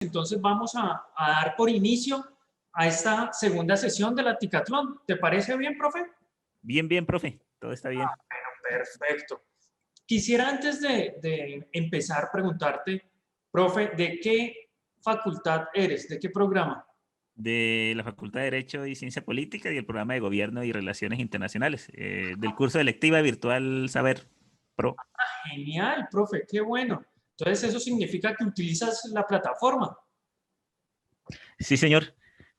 Entonces vamos a dar por inicio a esta segunda sesión de la Ticatlón. ¿Te parece bien, profe? Bien, bien, profe. Todo está bien. Bueno, perfecto. Quisiera antes de empezar preguntarte, profe, ¿de qué facultad eres? ¿De qué programa? De la Facultad de Derecho y Ciencia Política y el programa de Gobierno y Relaciones Internacionales, del curso de electiva virtual Saber Pro. Genial, profe, qué bueno. Entonces eso significa que utilizas la plataforma. Sí, señor.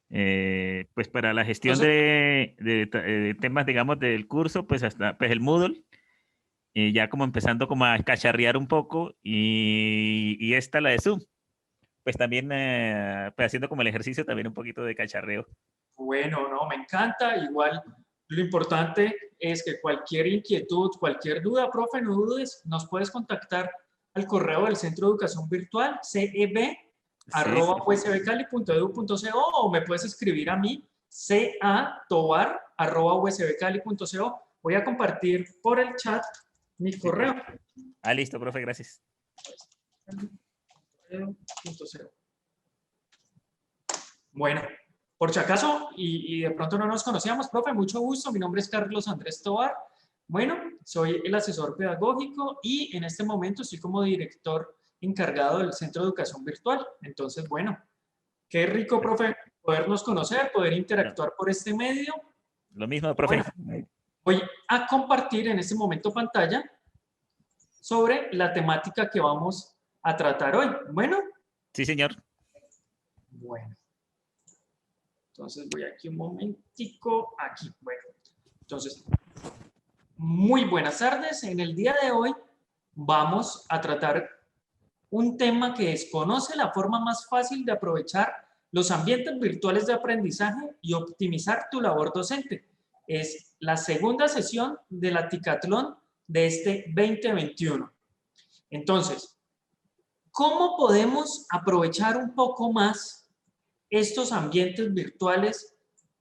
Pues para la gestión Entonces, de temas, digamos, del curso, pues hasta pues el Moodle, ya como empezando como a cacharrear un poco y esta, la de Zoom, pues también pues haciendo como el ejercicio también un poquito de cacharreo. bueno, no, me encanta. Igual, lo importante es que cualquier inquietud, cualquier duda, profe, no dudes, nos puedes contactar al correo del Centro de Educación Virtual, Sí, perfecto. ceb@usbcali.edu.co, o me puedes escribir a mí, catobar@usbcali.co. Voy a compartir por el chat mi Sí, correo. listo, profe, gracias. Bueno, por si acaso, y de pronto no nos conocíamos, profe, mucho gusto. Mi nombre es Carlos Andrés Tovar. Bueno, soy el asesor pedagógico y en este momento estoy como director encargado del Centro de Educación Virtual. Entonces, bueno, qué rico, profe, podernos conocer, poder No, interactuar por este medio. lo mismo, Bueno, profe. voy a compartir en este momento pantalla sobre la temática que vamos a tratar hoy. Sí, señor. Bueno. Entonces voy aquí un momentico, aquí. Bueno, entonces, muy buenas tardes. En el día de hoy vamos a tratar un tema que es: conoce la forma más fácil de aprovechar los ambientes virtuales de aprendizaje y optimizar tu labor docente. Es la segunda sesión de la Ticatlón de este 2021. Entonces, ¿cómo podemos aprovechar un poco más estos ambientes virtuales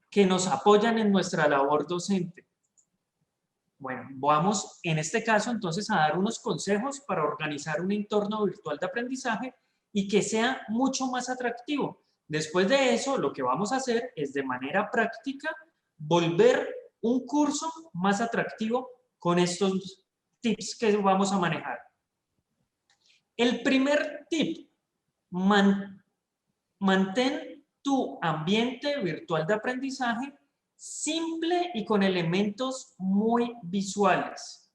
que nos apoyan en nuestra labor docente? Bueno, vamos en este caso entonces a dar unos consejos para organizar un entorno virtual de aprendizaje y que sea mucho más atractivo. Después de eso, lo que vamos a hacer es, de manera práctica, volver un curso más atractivo con estos tips que vamos a manejar. El primer tip: mantén tu ambiente virtual de aprendizaje simple y con elementos muy visuales.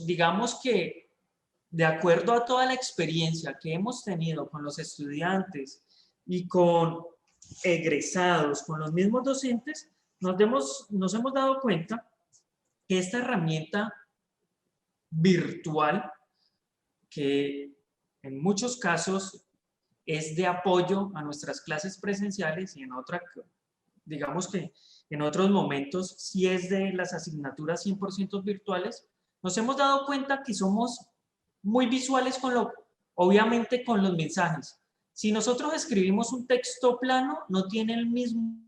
Digamos que, de acuerdo a toda la experiencia que hemos tenido con los estudiantes y con egresados, con los mismos docentes, nos hemos dado cuenta que esta herramienta virtual, que en muchos casos es de apoyo a nuestras clases presenciales, y digamos que en otros momentos sí es de las asignaturas 100% virtuales, nos hemos dado cuenta que somos muy visuales obviamente con los mensajes. Si nosotros escribimos un texto plano, no tiene el mismo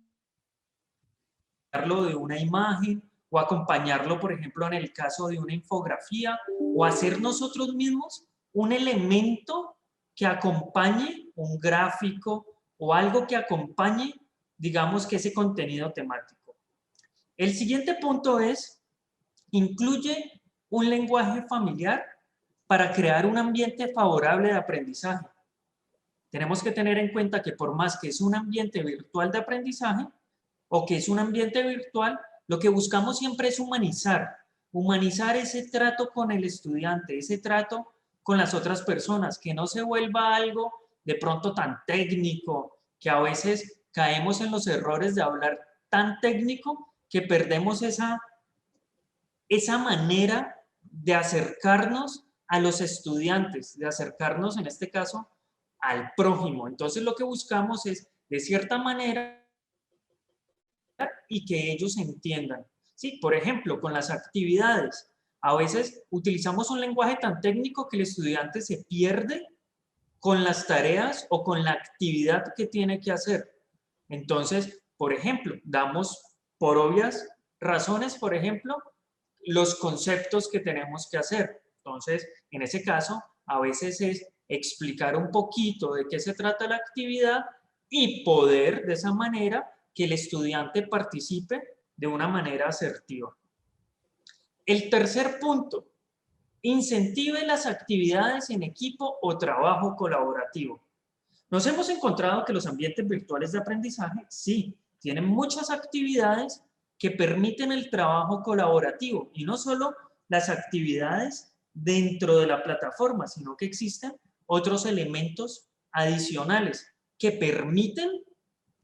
de una imagen, o acompañarlo, por ejemplo, en el caso de una infografía, o hacer nosotros mismos un elemento que acompañe un gráfico o algo que acompañe, digamos, que ese contenido temático. El siguiente punto es: incluye un lenguaje familiar para crear un ambiente favorable de aprendizaje. Tenemos que tener en cuenta que, por más que es un ambiente virtual de aprendizaje o que es un ambiente virtual, lo que buscamos siempre es humanizar ese trato con el estudiante, ese trato con las otras personas, que no se vuelva algo de pronto tan técnico, que a veces caemos en los errores de hablar tan técnico que perdemos esa manera de acercarnos a los estudiantes, de acercarnos en este caso al prójimo. Entonces lo que buscamos es, de cierta manera, y que ellos entiendan. Sí, por ejemplo, con las actividades, a veces utilizamos un lenguaje tan técnico que el estudiante se pierde con las tareas o con la actividad que tiene que hacer. Entonces, por ejemplo, damos por obvias razones, por ejemplo, los conceptos que tenemos que hacer. Entonces, en ese caso, a veces es explicar un poquito de qué se trata la actividad y poder de esa manera que el estudiante participe de una manera asertiva. El tercer punto, incentive las actividades en equipo o trabajo colaborativo. Nos hemos encontrado que los ambientes virtuales de aprendizaje, sí, tienen muchas actividades que permiten el trabajo colaborativo y no solo las actividades dentro de la plataforma, sino que existen otros elementos adicionales que permiten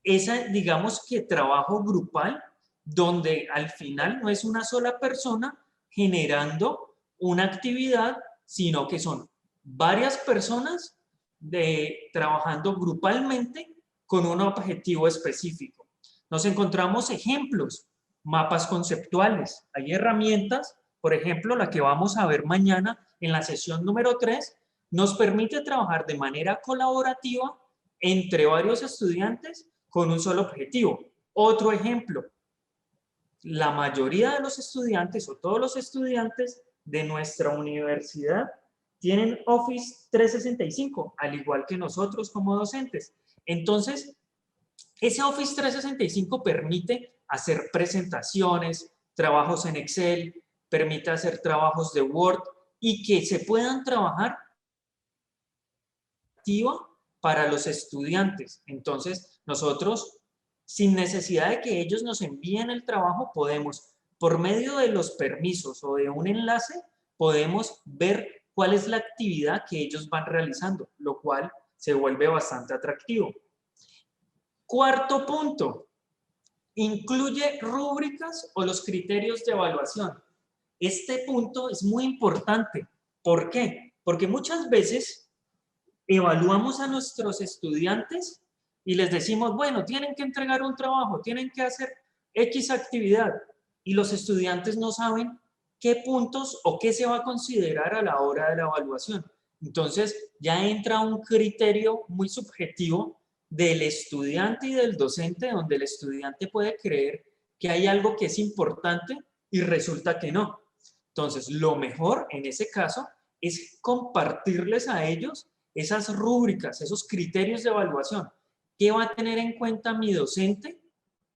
ese, digamos que trabajo grupal, donde al final no es una sola persona generando una actividad, sino que son varias personas trabajando grupalmente con un objetivo específico. Nos encontramos ejemplos, mapas conceptuales. Hay herramientas, por ejemplo, la que vamos a ver mañana en la sesión número 3, nos permite trabajar de manera colaborativa entre varios estudiantes con un solo objetivo. Otro ejemplo, la mayoría de los estudiantes o todos los estudiantes de nuestra universidad tienen Office 365, al igual que nosotros como docentes. Entonces, ese Office 365 permite hacer presentaciones, trabajos en Excel, permite hacer trabajos de Word y que se puedan trabajar para los estudiantes. Entonces, nosotros, sin necesidad de que ellos nos envíen el trabajo, podemos, por medio de los permisos o de un enlace, podemos ver cuál es la actividad que ellos van realizando, lo cual se vuelve bastante atractivo. Cuarto punto, incluye rúbricas o los criterios de evaluación. Este punto es muy importante. ¿Por qué? Porque muchas veces evaluamos a nuestros estudiantes y les decimos, bueno, tienen que entregar un trabajo, tienen que hacer X actividad, y los estudiantes no saben qué puntos o qué se va a considerar a la hora de la evaluación. Entonces, ya entra un criterio muy subjetivo del estudiante y del docente, donde el estudiante puede creer que hay algo que es importante y resulta que no. Entonces, lo mejor en ese caso es compartirles a ellos esas rúbricas, esos criterios de evaluación. ¿Qué va a tener en cuenta mi docente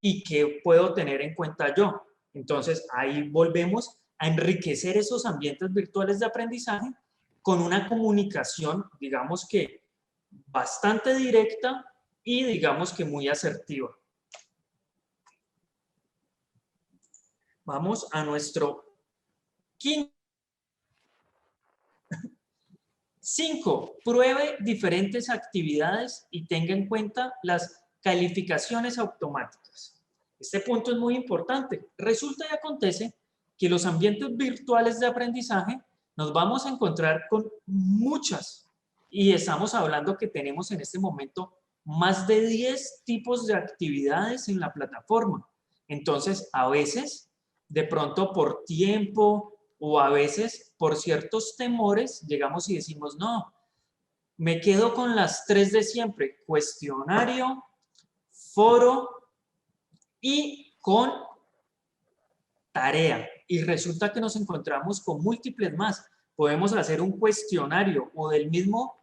y qué puedo tener en cuenta yo? Entonces, ahí volvemos a enriquecer esos ambientes virtuales de aprendizaje con una comunicación, digamos que bastante directa y digamos que muy asertiva. Vamos a nuestro quinto. 5. Pruebe diferentes actividades y tenga en cuenta las calificaciones automáticas. Este punto es muy importante. Resulta y acontece que los ambientes virtuales de aprendizaje nos vamos a encontrar con muchas, y estamos hablando que tenemos en este momento más de 10 tipos de actividades en la plataforma. Entonces, a veces, de pronto por tiempo, o a veces por ciertos temores llegamos y decimos, no, me quedo con las 3 de siempre, cuestionario, foro y con tarea. Y resulta que nos encontramos con múltiples más. Podemos hacer un cuestionario o del mismo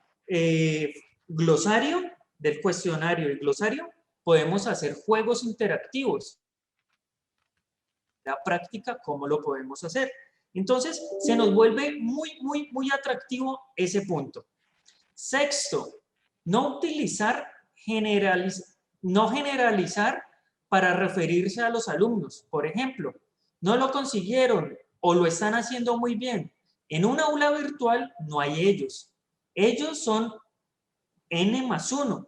glosario, del cuestionario y glosario, podemos hacer juegos interactivos. La práctica, ¿cómo lo podemos hacer? Entonces, se nos vuelve muy atractivo ese punto. Sexto, no generalizar para referirse a los alumnos. Por ejemplo, no lo consiguieron o lo están haciendo muy bien. En un aula virtual no hay ellos. Ellos son N+1.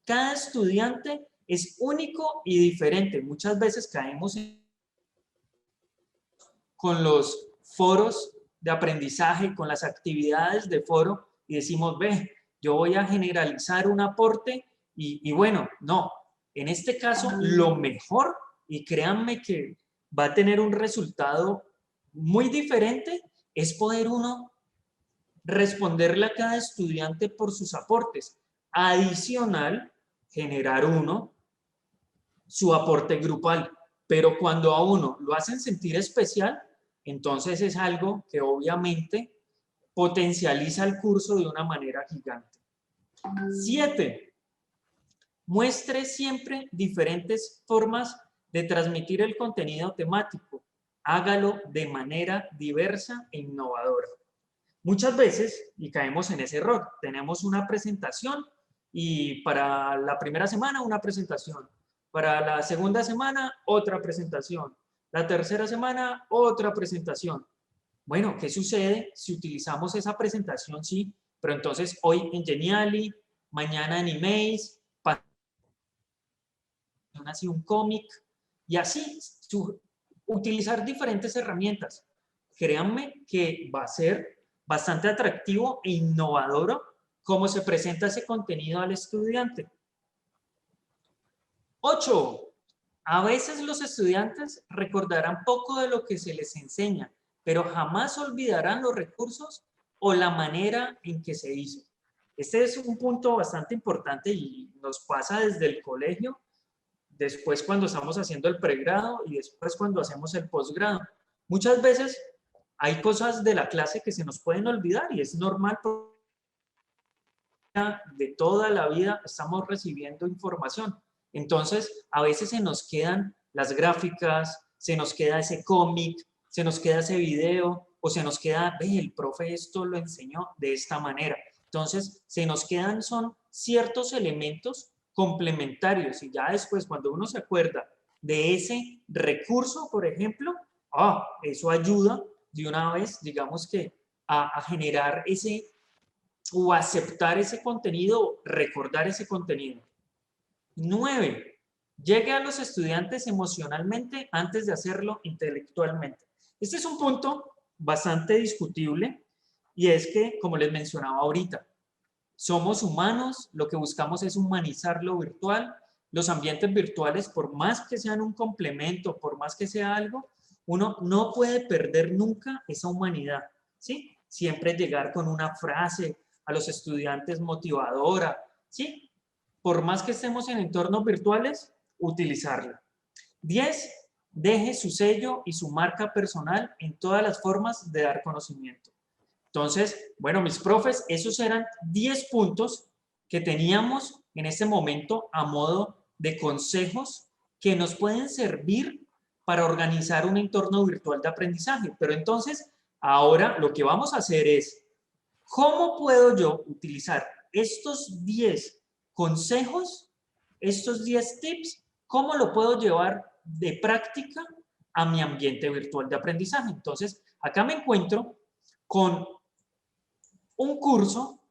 Cada estudiante es único y diferente. Muchas veces caemos con los foros de aprendizaje, con las actividades de foro y decimos, ve, yo voy a generalizar un aporte y bueno, no. En este caso, lo mejor, y créanme que va a tener un resultado muy diferente, es poder uno responderle a cada estudiante por sus aportes. Adicional, generar uno su aporte grupal. Pero cuando a uno lo hacen sentir especial, entonces es algo que obviamente potencializa el curso de una manera gigante. 7. Muestre siempre diferentes formas de transmitir el contenido temático. Hágalo de manera diversa e innovadora. Muchas veces, y caemos en ese error, tenemos una presentación y para la primera semana una presentación, para la segunda semana otra presentación, la tercera semana otra presentación. Bueno, ¿qué sucede si utilizamos esa presentación? Sí, pero entonces hoy en Genially, mañana en Emails, así un cómic y así utilizar diferentes herramientas. Créanme que va a ser bastante atractivo e innovador cómo se presenta ese contenido al estudiante. 8. A veces los estudiantes recordarán poco de lo que se les enseña, pero jamás olvidarán los recursos o la manera en que se hizo. Este es un punto bastante importante y nos pasa desde el colegio, después cuando estamos haciendo el pregrado y después cuando hacemos el posgrado. Muchas veces hay cosas de la clase que se nos pueden olvidar y es normal porque de toda la vida estamos recibiendo información. Entonces, a veces se nos quedan las gráficas, se nos queda ese cómic, se nos queda ese video, o se nos queda, ve, el profe esto lo enseñó de esta manera. Entonces, se nos quedan, son ciertos elementos complementarios, y ya después, cuando uno se acuerda de ese recurso, por ejemplo, eso ayuda de una vez, digamos que, a generar ese, o aceptar ese contenido, recordar ese contenido. 9. Llegue a los estudiantes emocionalmente antes de hacerlo intelectualmente. Este es un punto bastante discutible y es que, como les mencionaba ahorita, somos humanos, lo que buscamos es humanizar lo virtual. Los ambientes virtuales, por más que sean un complemento, por más que sea algo, uno no puede perder nunca esa humanidad, ¿sí? Siempre llegar con una frase a los estudiantes motivadora, ¿sí? Por más que estemos en entornos virtuales, utilizarla. 10. Deje su sello y su marca personal en todas las formas de dar conocimiento. Entonces, bueno, mis profes, esos eran 10 puntos que teníamos en este momento a modo de consejos que nos pueden servir para organizar un entorno virtual de aprendizaje. Pero entonces, ahora lo que vamos a hacer es, ¿cómo puedo yo utilizar estos 10 consejos, estos 10 tips, cómo lo puedo llevar de práctica a mi ambiente virtual de aprendizaje? Entonces, acá me encuentro con un curso,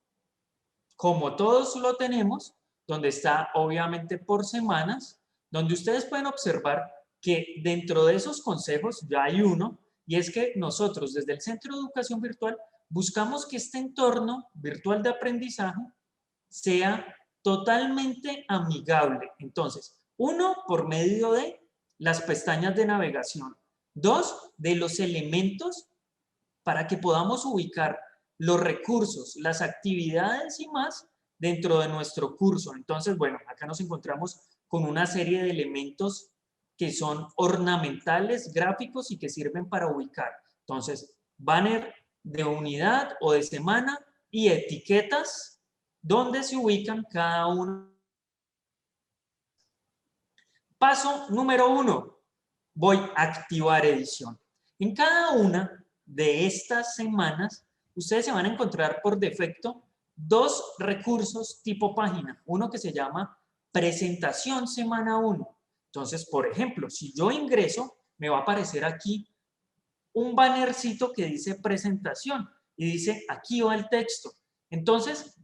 como todos lo tenemos, donde está obviamente por semanas, donde ustedes pueden observar que dentro de esos consejos ya hay uno, y es que nosotros desde el Centro de Educación Virtual buscamos que este entorno virtual de aprendizaje sea totalmente amigable. Entonces, 1, por medio de las pestañas de navegación. 2, de los elementos para que podamos ubicar los recursos, las actividades y más dentro de nuestro curso. Entonces, bueno, acá nos encontramos con una serie de elementos que son ornamentales, gráficos y que sirven para ubicar. Entonces, banner de unidad o de semana y etiquetas donde se ubican cada uno. Paso número 1. Voy a activar edición. En cada una de estas semanas, ustedes se van a encontrar por defecto 2 recursos tipo página. Uno que se llama presentación semana 1. Entonces, por ejemplo, si yo ingreso, me va a aparecer aquí un bannercito que dice presentación y dice aquí va el texto. Entonces,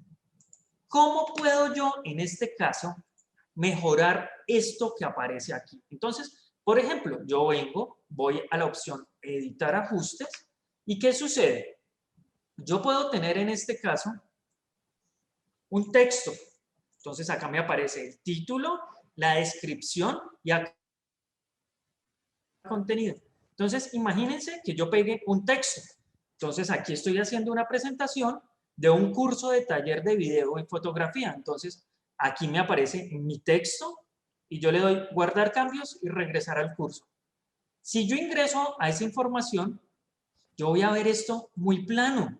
¿cómo puedo yo en este caso mejorar esto que aparece aquí? Entonces, por ejemplo, yo voy a la opción editar ajustes y ¿qué sucede? Yo puedo tener en este caso un texto. Entonces acá me aparece el título, la descripción y acá contenido. Entonces imagínense que yo pegue un texto. Entonces aquí estoy haciendo una presentación de un curso de taller de video y fotografía. Entonces aquí me aparece mi texto y yo le doy guardar cambios y regresar al curso. Si yo ingreso a esa información, yo voy a ver esto muy plano.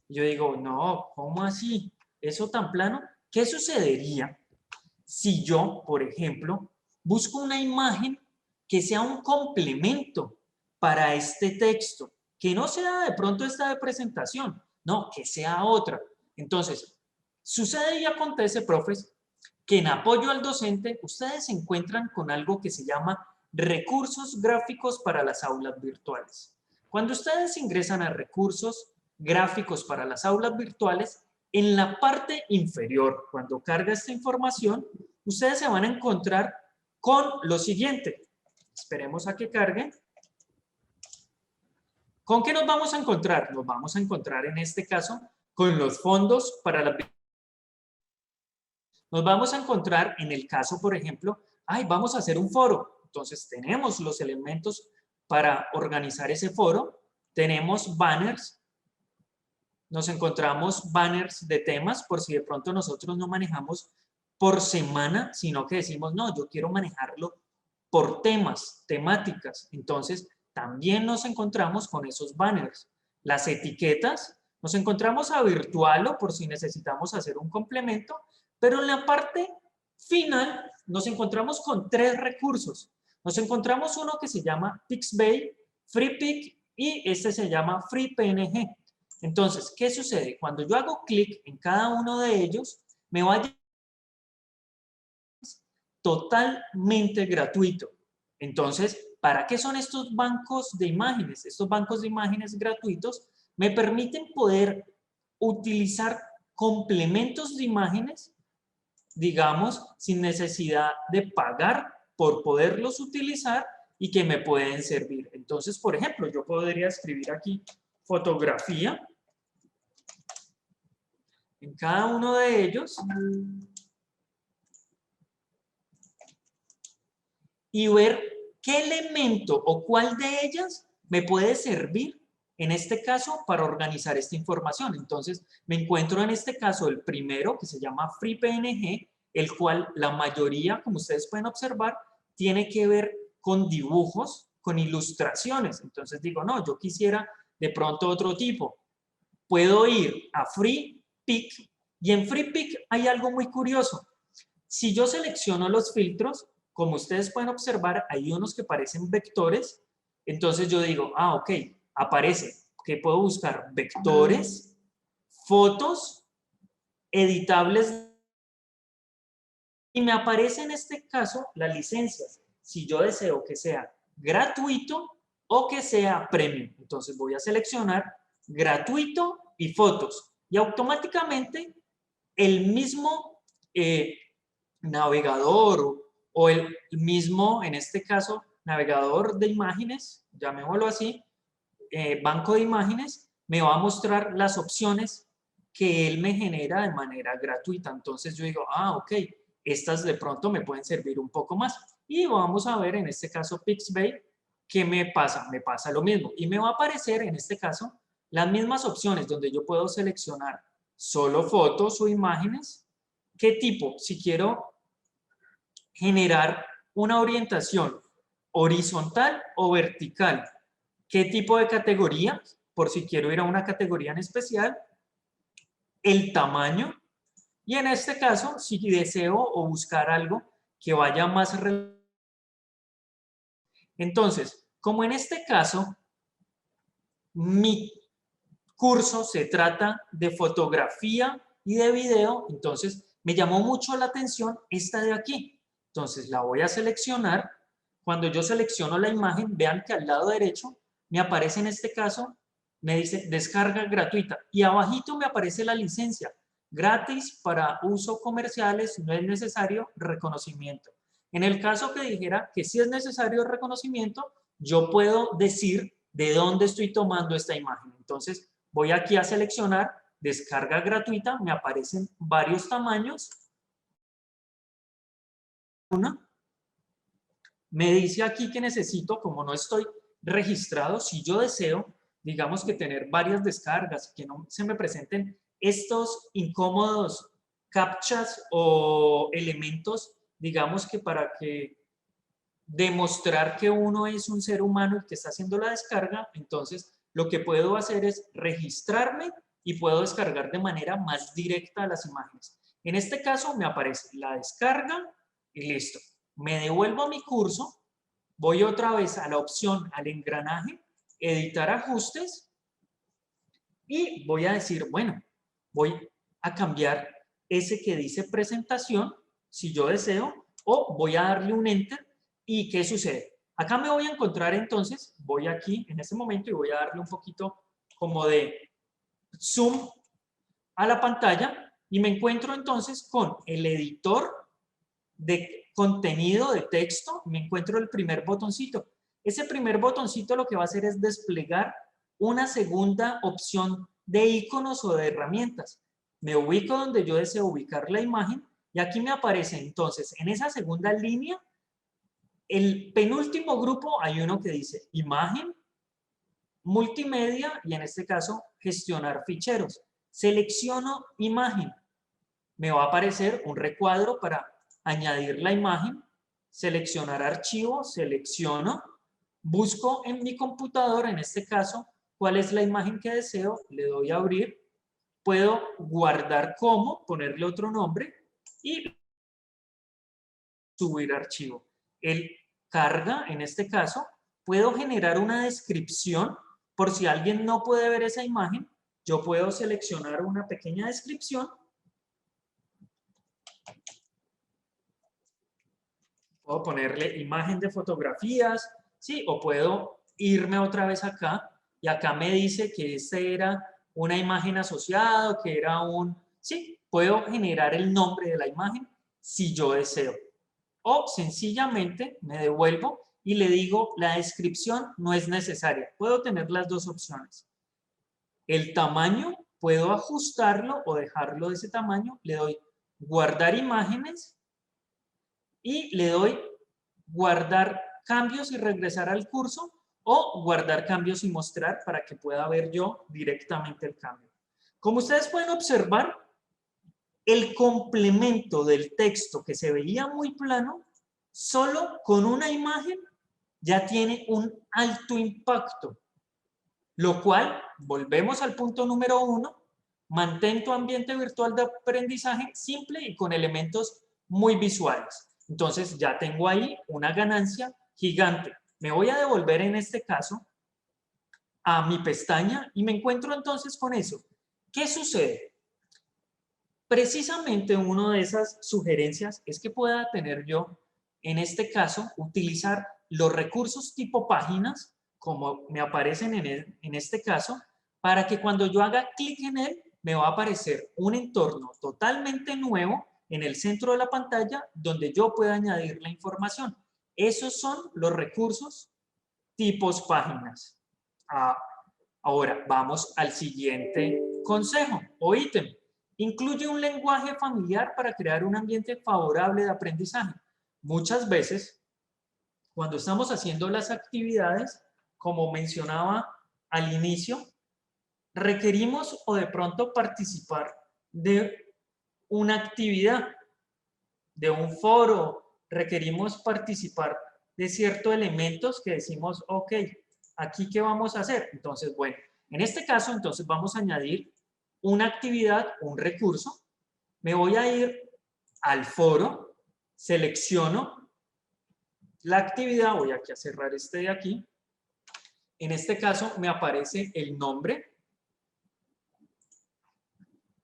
Yo digo, no, ¿cómo así? ¿Eso tan plano? ¿Qué sucedería si yo, por ejemplo, busco una imagen que sea un complemento para este texto, que no sea de pronto esta de presentación, no, que sea otra? Entonces, sucede y acontece, profes, que en apoyo al docente ustedes se encuentran con algo que se llama recursos gráficos para las aulas virtuales. Cuando ustedes ingresan a recursos gráficos para las aulas virtuales, en la parte inferior, cuando carga esta información, ustedes se van a encontrar con lo siguiente. Esperemos a que cargue. ¿Con qué nos vamos a encontrar? Nos vamos a encontrar en este caso con los fondos para la... Nos vamos a encontrar en el caso, por ejemplo, vamos a hacer un foro. Entonces tenemos los elementos para organizar ese foro. Tenemos banners. Nos encontramos banners de temas por si de pronto nosotros no manejamos por semana, sino que decimos, no, yo quiero manejarlo por temas, temáticas. Entonces, también nos encontramos con esos banners. Las etiquetas, nos encontramos a Virtualo por si necesitamos hacer un complemento, pero en la parte final nos encontramos con 3 recursos. Nos encontramos uno que se llama Pixabay, FreePic y este se llama FreePNG. Entonces, ¿qué sucede? Cuando yo hago clic en cada uno de ellos, me va a llevar totalmente gratuito. Entonces, ¿para qué son estos bancos de imágenes? Estos bancos de imágenes gratuitos me permiten poder utilizar complementos de imágenes, digamos, sin necesidad de pagar por poderlos utilizar y que me pueden servir. Entonces, por ejemplo, yo podría escribir aquí fotografía en cada uno de ellos y ver qué elemento o cuál de ellas me puede servir en este caso para organizar esta información. Entonces me encuentro en este caso el primero que se llama FreePNG, el cual la mayoría, como ustedes pueden observar, tiene que ver con dibujos, con ilustraciones. Entonces digo, no, yo quisiera de pronto otro tipo. Puedo ir a FreePic y en FreePic hay algo muy curioso. Si yo selecciono los filtros, como ustedes pueden observar, hay unos que parecen vectores. Entonces yo digo, ok, aparece que puedo buscar vectores, fotos, editables, y me aparece en este caso las licencias. Si yo deseo que sea gratuito o que sea premium. Entonces voy a seleccionar gratuito y fotos. Y automáticamente el mismo navegador o el mismo, en este caso, navegador de imágenes, llamémoslo así, banco de imágenes, me va a mostrar las opciones que él me genera de manera gratuita. Entonces yo digo, ok, estas de pronto me pueden servir un poco más. Y vamos a ver en este caso Pixabay, ¿qué me pasa? Me pasa lo mismo. Y me va a aparecer en este caso las mismas opciones donde yo puedo seleccionar solo fotos o imágenes. ¿Qué tipo? Si quiero generar una orientación horizontal o vertical. ¿Qué tipo de categoría? Por si quiero ir a una categoría en especial. El tamaño. Y en este caso, si deseo o buscar algo que vaya más... Entonces, como en este caso, mi curso se trata de fotografía y de video, entonces me llamó mucho la atención esta de aquí. Entonces la voy a seleccionar. Cuando yo selecciono la imagen, vean que al lado derecho me aparece en este caso, me dice descarga gratuita y abajito me aparece la licencia, gratis para uso comerciales, no es necesario reconocimiento. En el caso que dijera que sí es necesario reconocimiento, yo puedo decir de dónde estoy tomando esta imagen. Entonces, voy aquí a seleccionar descarga gratuita, me aparecen varios tamaños. Me dice aquí que necesito, como no estoy registrado, si yo deseo, digamos que tener varias descargas, que no se me presenten estos incómodos captchas o elementos, digamos que para que demostrar que uno es un ser humano el que está haciendo la descarga, entonces lo que puedo hacer es registrarme y puedo descargar de manera más directa las imágenes. En este caso me aparece la descarga y listo. Me devuelvo a mi curso, voy otra vez a la opción, al engranaje, editar ajustes y voy a decir, bueno, voy a cambiar ese que dice presentación, si yo deseo, o voy a darle un enter y ¿qué sucede? Acá me voy a encontrar entonces, voy aquí en este momento y voy a darle un poquito como de zoom a la pantalla y me encuentro entonces con el editor de contenido de texto, me encuentro el primer botoncito. Ese primer botoncito lo que va a hacer es desplegar una segunda opción de iconos o de herramientas. Me ubico donde yo deseo ubicar la imagen y aquí me aparece entonces en esa segunda línea, el penúltimo grupo hay uno que dice imagen, multimedia y en este caso gestionar ficheros. Selecciono imagen. Me va a aparecer un recuadro para añadir la imagen, seleccionar archivo, selecciono, busco en mi computador, en este caso, cuál es la imagen que deseo, le doy a abrir, puedo guardar como, ponerle otro nombre y subir archivo. El carga, en este caso, puedo generar una descripción por si alguien no puede ver esa imagen, yo puedo seleccionar una pequeña descripción. Puedo ponerle imagen de fotografías, ¿sí? O puedo irme otra vez acá y acá me dice que este era una imagen asociada, que era un... Sí, puedo generar el nombre de la imagen si yo deseo. O sencillamente me devuelvo y le digo la descripción no es necesaria. Puedo tener las dos opciones. El tamaño puedo ajustarlo o dejarlo de ese tamaño. Le doy guardar imágenes y le doy guardar cambios y regresar al curso o guardar cambios y mostrar para que pueda ver yo directamente el cambio. Como ustedes pueden observar, el complemento del texto que se veía muy plano, solo con una imagen ya tiene un alto impacto, lo cual, volvemos al punto número 1, mantén tu ambiente virtual de aprendizaje simple y con elementos muy visuales. Entonces ya tengo ahí una ganancia gigante. Me voy a devolver en este caso a mi pestaña y me encuentro entonces con eso. ¿Qué sucede? Precisamente una de esas sugerencias es que pueda tener yo, en este caso, utilizar los recursos tipo páginas, como me aparecen en este caso, para que cuando yo haga clic en él, me va a aparecer un entorno totalmente nuevo en el centro de la pantalla donde yo pueda añadir la información. Esos son los recursos tipos páginas. Ahora, vamos al siguiente consejo o ítem. Incluye un lenguaje familiar para crear un ambiente favorable de aprendizaje. Muchas veces, cuando estamos haciendo las actividades, como mencionaba al inicio, requerimos o de pronto participar de una actividad, de un foro, requerimos participar de ciertos elementos que decimos, ok, ¿aquí qué vamos a hacer? Entonces, bueno, en este caso, entonces vamos a añadir una actividad, un recurso. Me voy a ir al foro, selecciono la actividad, voy aquí a cerrar este de aquí. En este caso me aparece el nombre.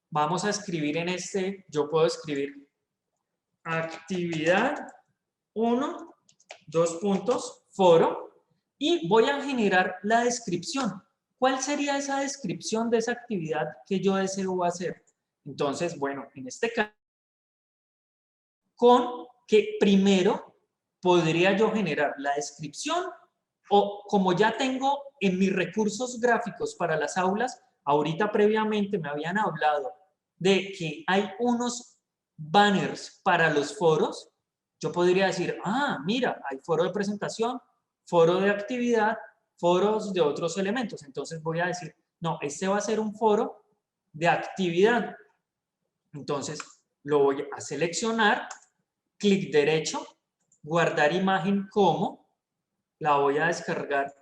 Vamos a escribir en este, yo puedo escribir actividad 1, 2 puntos, foro, y voy a generar la descripción. ¿Cuál sería esa descripción de esa actividad que yo deseo hacer? Entonces, bueno, en este caso, con que primero podría yo generar la descripción o como ya tengo en mis recursos gráficos para las aulas, ahorita previamente me habían hablado de que hay unos banners para los foros, yo podría decir, ah, mira, hay foro de presentación, foro de actividad, foros de otros elementos. Entonces voy a decir, no, este va a ser un foro de actividad. Entonces lo voy a seleccionar, clic derecho, guardar imagen como, la voy a descargar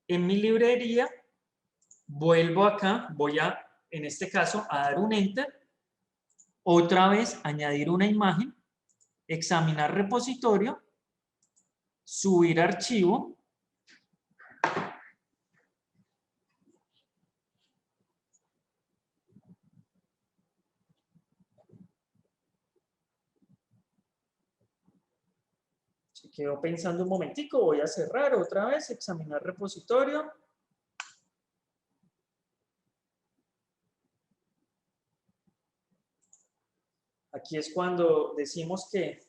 en mi librería, vuelvo acá, voy a en este caso, a dar un Enter. Otra vez, añadir una imagen, examinar repositorio, subir archivo. Se quedó pensando un momentico, voy a cerrar otra vez, examinar repositorio. Aquí es cuando decimos que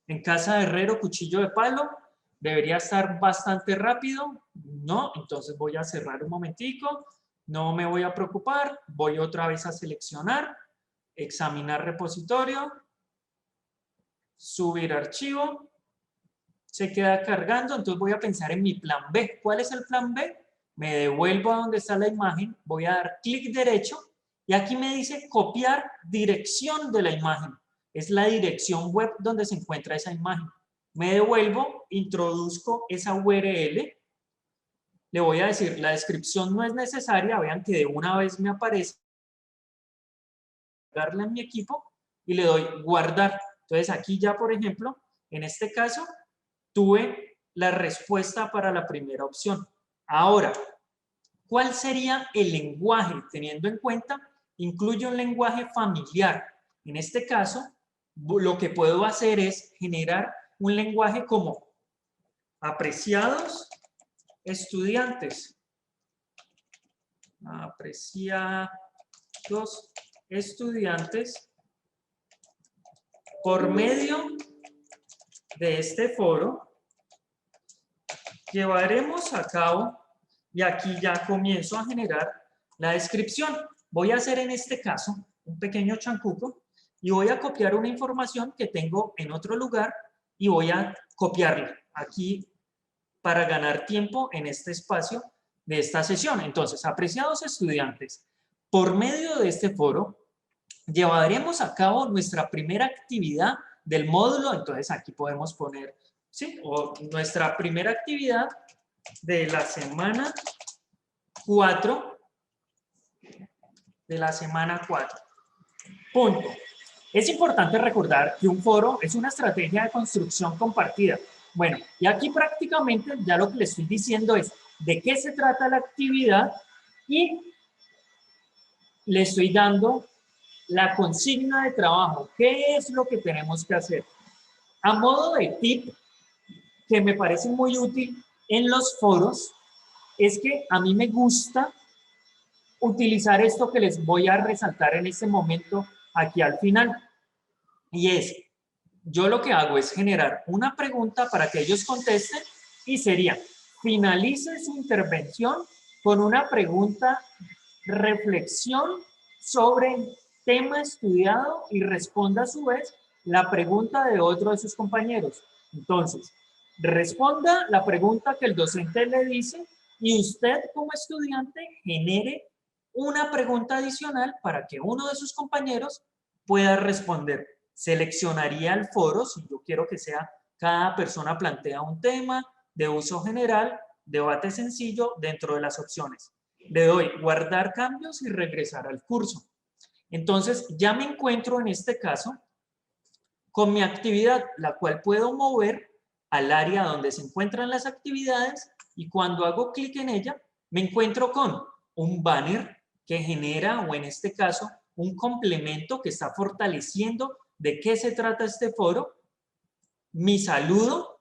en casa de herrero, cuchillo de palo, debería estar bastante rápido. No, entonces voy a cerrar un momentico, no me voy a preocupar, voy otra vez a seleccionar, examinar repositorio, subir archivo, se queda cargando, entonces voy a pensar en mi plan B. ¿Cuál es el plan B? Me devuelvo a donde está la imagen, voy a dar clic derecho y aquí me dice copiar dirección de la imagen. Es la dirección web donde se encuentra esa imagen. Me devuelvo, introduzco esa URL, le voy a decir, la descripción no es necesaria, vean que de una vez me aparece, darle en mi equipo y le doy guardar. Entonces aquí ya, por ejemplo, en este caso, tuve la respuesta para la primera opción. Ahora, ¿cuál sería el lenguaje? Teniendo en cuenta, incluye un lenguaje familiar. En este caso, lo que puedo hacer es generar un lenguaje como apreciados estudiantes. Apreciados estudiantes, por medio de este foro, llevaremos a cabo, y aquí ya comienzo a generar la descripción. Voy a hacer en este caso un pequeño chancuco y voy a copiar una información que tengo en otro lugar y voy a copiarla aquí para ganar tiempo en este espacio de esta sesión. Entonces, apreciados estudiantes, por medio de este foro llevaremos a cabo nuestra primera actividad del módulo. Entonces aquí podemos poner, ¿sí? O nuestra primera actividad de la semana 4. De la semana 4. Punto. Es importante recordar que un foro es una estrategia de construcción compartida. Bueno, y aquí prácticamente ya lo que les estoy diciendo es de qué se trata la actividad y le estoy dando la consigna de trabajo. ¿Qué es lo que tenemos que hacer? A modo de tip, que me parece muy útil en los foros, es que a mí me gusta utilizar esto que les voy a resaltar en este momento aquí al final. Y es, yo lo que hago es generar una pregunta para que ellos contesten y sería, finalice su intervención con una pregunta, reflexión sobre el tema estudiado y responda a su vez la pregunta de otro de sus compañeros. Entonces, responda la pregunta que el docente le dice y usted como estudiante genere una pregunta adicional para que uno de sus compañeros pueda responder. Seleccionaría el foro, si yo quiero que sea cada persona plantea un tema de uso general, debate sencillo dentro de las opciones. Le doy guardar cambios y regresar al curso. Entonces ya me encuentro en este caso con mi actividad, la cual puedo mover al área donde se encuentran las actividades y cuando hago clic en ella me encuentro con un banner que genera, o en este caso, un complemento que está fortaleciendo de qué se trata este foro, mi saludo,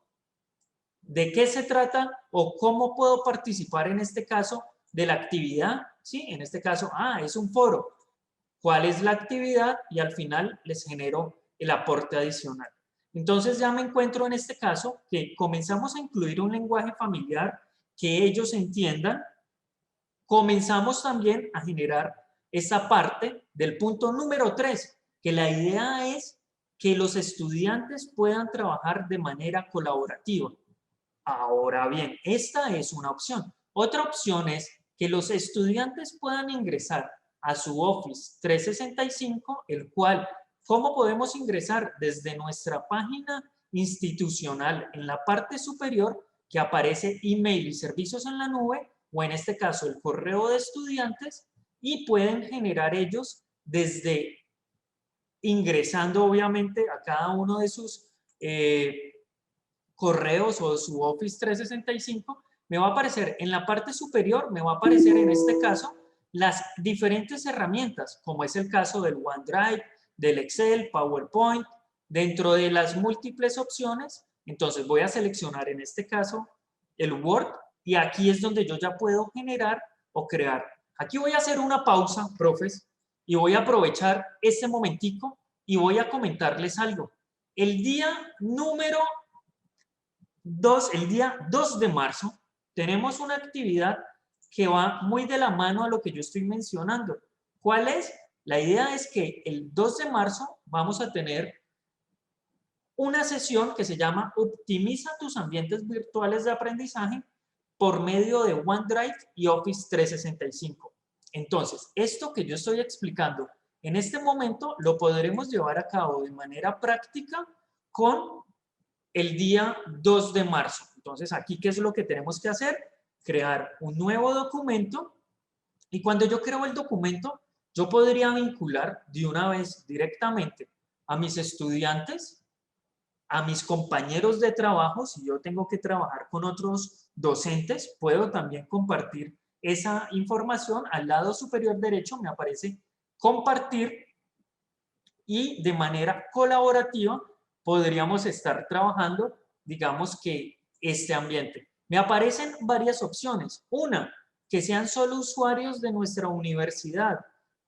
de qué se trata o cómo puedo participar en este caso de la actividad, ¿sí? En este caso, es un foro. ¿Cuál es la actividad? Y al final les genero el aporte adicional. Entonces ya me encuentro en este caso que comenzamos a incluir un lenguaje familiar que ellos entiendan. Comenzamos también a generar esa parte del punto número 3, que la idea es que los estudiantes puedan trabajar de manera colaborativa. Ahora bien, esta es una opción. Otra opción es que los estudiantes puedan ingresar a su Office 365, el cual, ¿cómo podemos ingresar? Desde nuestra página institucional en la parte superior que aparece email y servicios en la nube, o en este caso el correo de estudiantes, y pueden generar ellos desde ingresando obviamente a cada uno de sus correos o su Office 365, me va a aparecer en la parte superior, me va a aparecer en este caso las diferentes herramientas, como es el caso del OneDrive, del Excel, PowerPoint, dentro de las múltiples opciones. Entonces voy a seleccionar en este caso el Word y aquí es donde yo ya puedo generar o crear. Aquí voy a hacer una pausa, profes, y voy a aprovechar este momentico y voy a comentarles algo. El día número 2, el día 2 de marzo, tenemos una actividad que va muy de la mano a lo que yo estoy mencionando. ¿Cuál es? La idea es que el 2 de marzo vamos a tener una sesión que se llama Optimiza tus ambientes virtuales de aprendizaje por medio de OneDrive y Office 365. Entonces, esto que yo estoy explicando en este momento lo podremos llevar a cabo de manera práctica con el día 2 de marzo. Entonces, aquí, ¿qué es lo que tenemos que hacer? Crear un nuevo documento y cuando yo creo el documento, yo podría vincular de una vez directamente a mis estudiantes, a mis compañeros de trabajo. Si yo tengo que trabajar con otros docentes, puedo también compartir esa información. Al lado superior derecho me aparece compartir y de manera colaborativa podríamos estar trabajando, digamos que este ambiente. Me aparecen varias opciones. Una, que sean solo usuarios de nuestra universidad,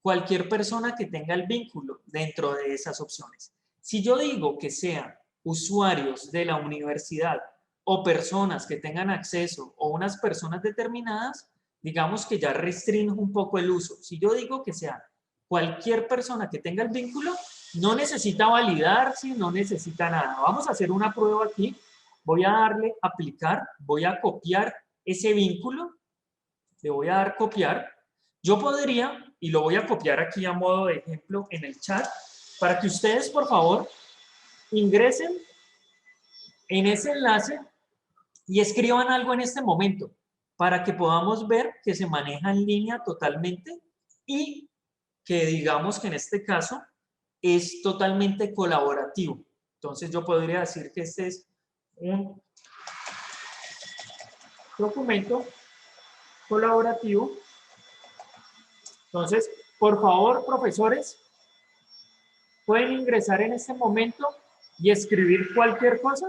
cualquier persona que tenga el vínculo dentro de esas opciones. Si yo digo que sean usuarios de la universidad o personas que tengan acceso o unas personas determinadas, digamos que ya restringo un poco el uso. Si yo digo que sea cualquier persona que tenga el vínculo, no necesita validarse, no necesita nada. Vamos a hacer una prueba aquí. Voy a darle aplicar, voy a copiar ese vínculo, le voy a dar copiar. Yo podría, y lo voy a copiar aquí a modo de ejemplo en el chat, para que ustedes, por favor, ingresen en ese enlace y escriban algo en este momento para que podamos ver que se maneja en línea totalmente y que digamos que en este caso es totalmente colaborativo. Entonces yo podría decir que este es un documento colaborativo. Entonces, por favor, profesores, pueden ingresar en este momento y escribir cualquier cosa.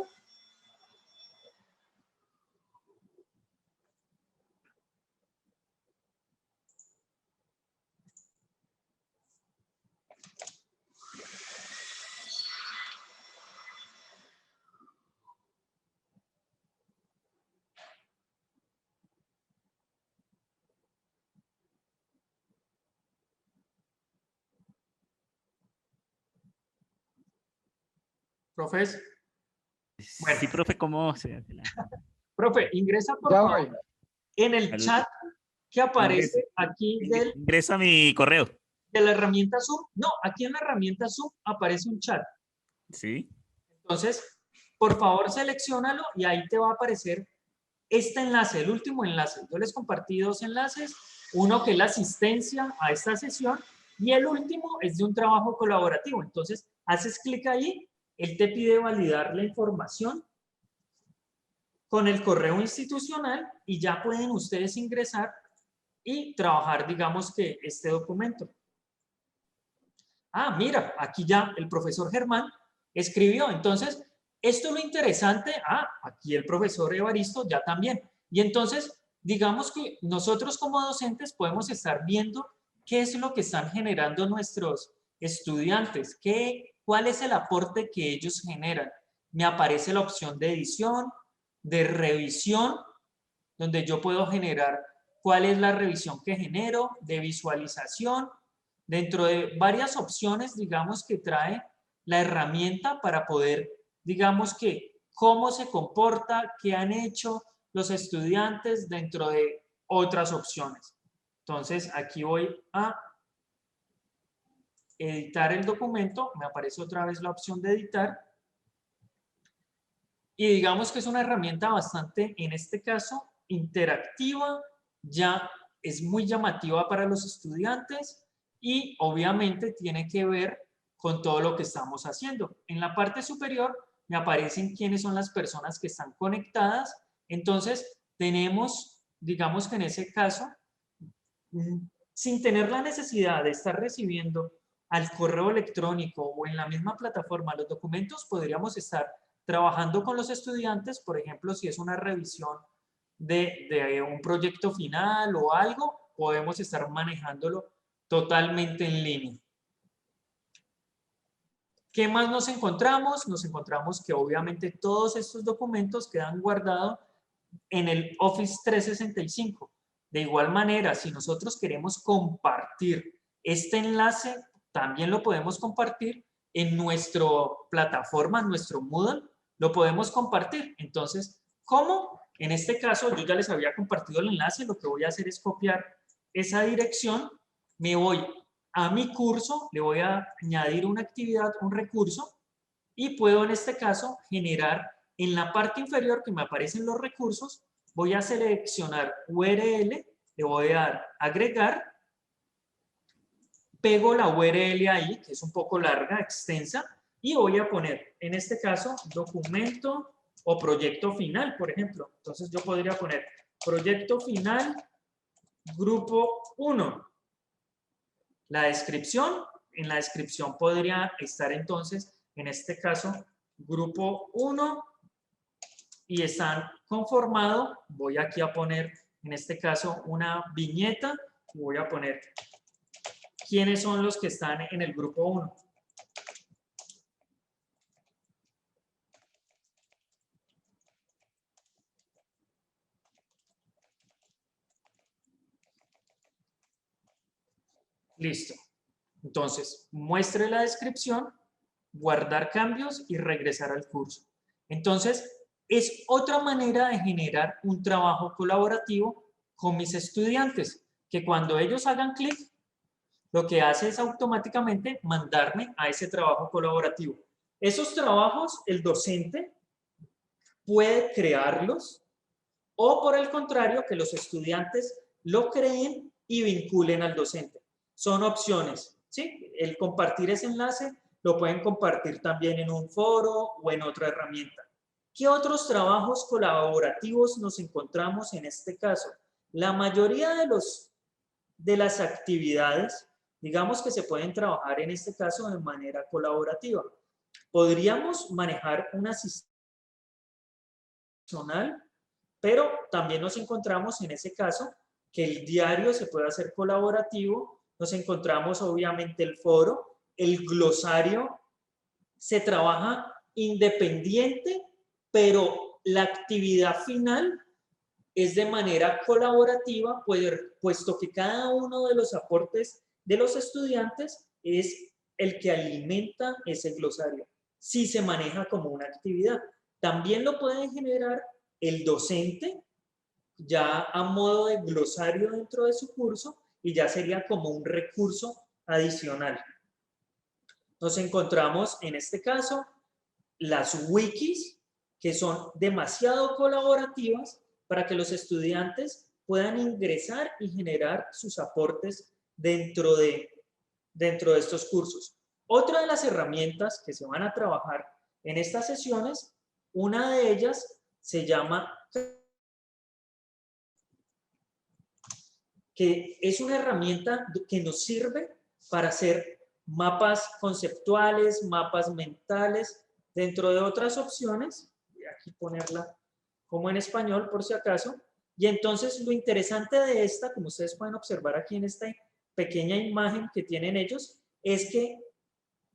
Profes. Bueno, Sí, profe, ¿cómo profe, ingresa por favor en el chat que aparece aquí ingresa mi correo? de la herramienta Zoom. No, aquí en la herramienta Zoom aparece un chat. Sí. Entonces, por favor, selecciónalo y ahí te va a aparecer este enlace, el último enlace. Yo les compartí dos enlaces, uno que es la asistencia a esta sesión y el último es de un trabajo colaborativo. Entonces, haces clic ahí, él te pide validar la información con el correo institucional y ya pueden ustedes ingresar y trabajar, digamos que este documento. Ah, mira, aquí ya el profesor Germán escribió. Entonces, esto es lo interesante. Ah, aquí el profesor Evaristo ya también. Y entonces, digamos que nosotros como docentes podemos estar viendo qué es lo que están generando nuestros estudiantes, cuál es el aporte que ellos generan. Me aparece la opción de edición, de revisión, donde yo puedo generar cuál es la revisión que genero, de visualización, dentro de varias opciones, digamos, que trae la herramienta para poder, digamos, que cómo se comporta, qué han hecho los estudiantes dentro de otras opciones. Entonces, aquí voy a editar el documento, me aparece otra vez la opción de editar y digamos que es una herramienta bastante, en este caso, interactiva. Ya es muy llamativa para los estudiantes y obviamente tiene que ver con todo lo que estamos haciendo. En la parte superior me aparecen quiénes son las personas que están conectadas. Entonces, tenemos, digamos que en ese caso, sin tener la necesidad de estar recibiendo al correo electrónico o en la misma plataforma los documentos, podríamos estar trabajando con los estudiantes, por ejemplo, si es una revisión de un proyecto final o algo, podemos estar manejándolo totalmente en línea. ¿Qué más nos encontramos? Nos encontramos que obviamente todos estos documentos quedan guardados en el Office 365. De igual manera, si nosotros queremos compartir este enlace, también lo podemos compartir en nuestra plataforma, en nuestro Moodle, lo podemos compartir. Entonces, ¿cómo? En este caso, yo ya les había compartido el enlace, lo que voy a hacer es copiar esa dirección, me voy a mi curso, le voy a añadir una actividad, un recurso, y puedo en este caso generar en la parte inferior que me aparecen los recursos, voy a seleccionar URL, le voy a dar agregar, pego la URL ahí, que es un poco larga, extensa, y voy a poner, en este caso, documento o proyecto final, por ejemplo. Entonces yo podría poner proyecto final, grupo 1. La descripción, en la descripción podría estar entonces, en este caso, grupo 1, y están conformados, voy aquí a poner, en este caso, una viñeta, y voy a poner quiénes son los que están en el grupo 1. Listo. Entonces, muestre la descripción, guardar cambios y regresar al curso. Entonces, es otra manera de generar un trabajo colaborativo con mis estudiantes, que cuando ellos hagan clic, lo que hace es automáticamente mandarme a ese trabajo colaborativo. Esos trabajos, el docente puede crearlos o por el contrario, que los estudiantes lo creen y vinculen al docente. Son opciones, ¿sí? El compartir ese enlace lo pueden compartir también en un foro o en otra herramienta. ¿Qué otros trabajos colaborativos nos encontramos en este caso? La mayoría de las actividades, digamos que se pueden trabajar en este caso de manera colaborativa. Podríamos manejar un asistente personal, pero también nos encontramos en ese caso que el diario se puede hacer colaborativo, nos encontramos obviamente el foro, el glosario, se trabaja independiente, pero la actividad final es de manera colaborativa, puesto que cada uno de los aportes de los estudiantes es el que alimenta ese glosario, si se maneja como una actividad. También lo puede generar el docente, ya a modo de glosario dentro de su curso, y ya sería como un recurso adicional. Nos encontramos en este caso las wikis, que son demasiado colaborativas para que los estudiantes puedan ingresar y generar sus aportes dentro de estos cursos. Otra de las herramientas que se van a trabajar en estas sesiones, una de ellas se llama, que es una herramienta que nos sirve para hacer mapas conceptuales, mapas mentales, dentro de otras opciones. Voy a aquí ponerla como en español por si acaso. Y entonces lo interesante de esta, como ustedes pueden observar aquí en esta pequeña imagen que tienen ellos, es que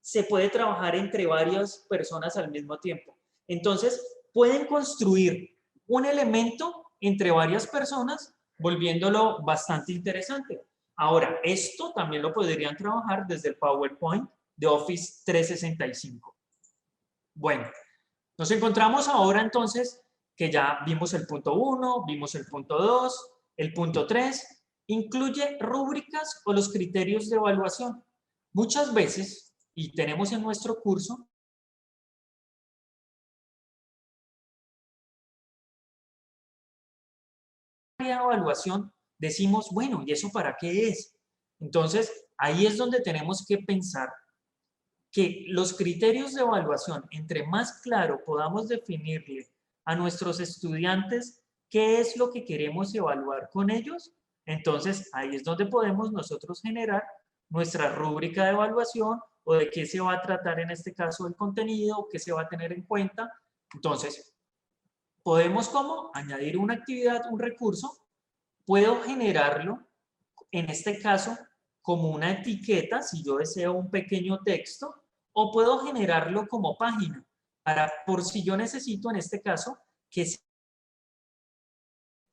se puede trabajar entre varias personas al mismo tiempo. Entonces, pueden construir un elemento entre varias personas, volviéndolo bastante interesante. Ahora, esto también lo podrían trabajar desde el PowerPoint de Office 365. Bueno, nos encontramos ahora entonces que ya vimos el punto 1, vimos el punto 2, el punto 3, incluye rúbricas o los criterios de evaluación. Muchas veces, y tenemos en nuestro curso, evaluación decimos, bueno, ¿y eso para qué es? Entonces, ahí es donde tenemos que pensar que los criterios de evaluación, entre más claro podamos definirle a nuestros estudiantes qué es lo que queremos evaluar con ellos, entonces ahí es donde podemos nosotros generar nuestra rúbrica de evaluación o de qué se va a tratar en este caso el contenido, qué se va a tener en cuenta. Entonces, podemos como añadir una actividad, un recurso, puedo generarlo, en este caso, como una etiqueta, si yo deseo un pequeño texto, o puedo generarlo como página, por si yo necesito, en este caso, que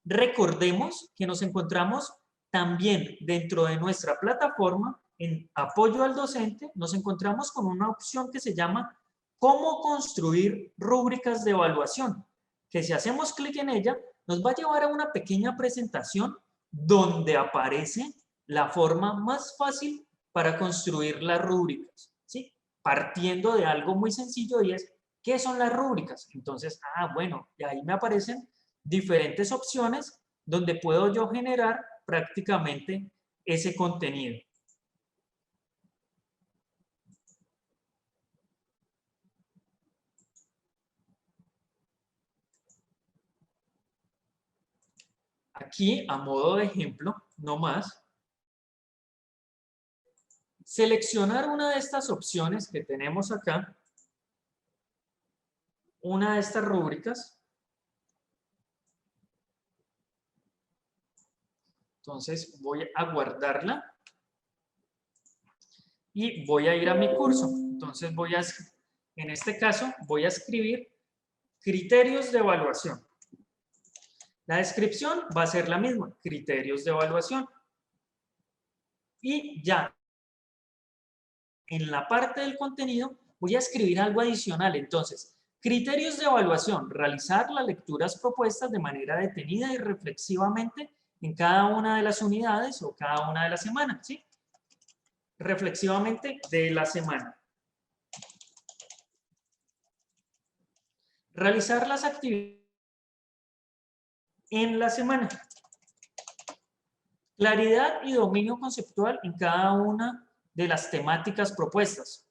recordemos que nos encontramos también dentro de nuestra plataforma, en apoyo al docente, nos encontramos con una opción que se llama cómo construir rúbricas de evaluación, que si hacemos clic en ella, nos va a llevar a una pequeña presentación donde aparece la forma más fácil para construir las rúbricas, ¿sí? Partiendo de algo muy sencillo y es, ¿qué son las rúbricas? Entonces, bueno, y ahí me aparecen diferentes opciones donde puedo yo generar prácticamente ese contenido. Aquí, a modo de ejemplo, no más, seleccionar una de estas opciones que tenemos acá, una de estas rúbricas. Entonces voy a guardarla y voy a ir a mi curso. Entonces en este caso, voy a escribir criterios de evaluación. La descripción va a ser la misma, criterios de evaluación. Y ya, en la parte del contenido, voy a escribir algo adicional. Entonces, criterios de evaluación, realizar las lecturas propuestas de manera detenida y reflexivamente en cada una de las unidades o cada una de las semanas, ¿sí? Reflexivamente de la semana. Realizar las actividades en la semana. Claridad y dominio conceptual en cada una de las temáticas propuestas.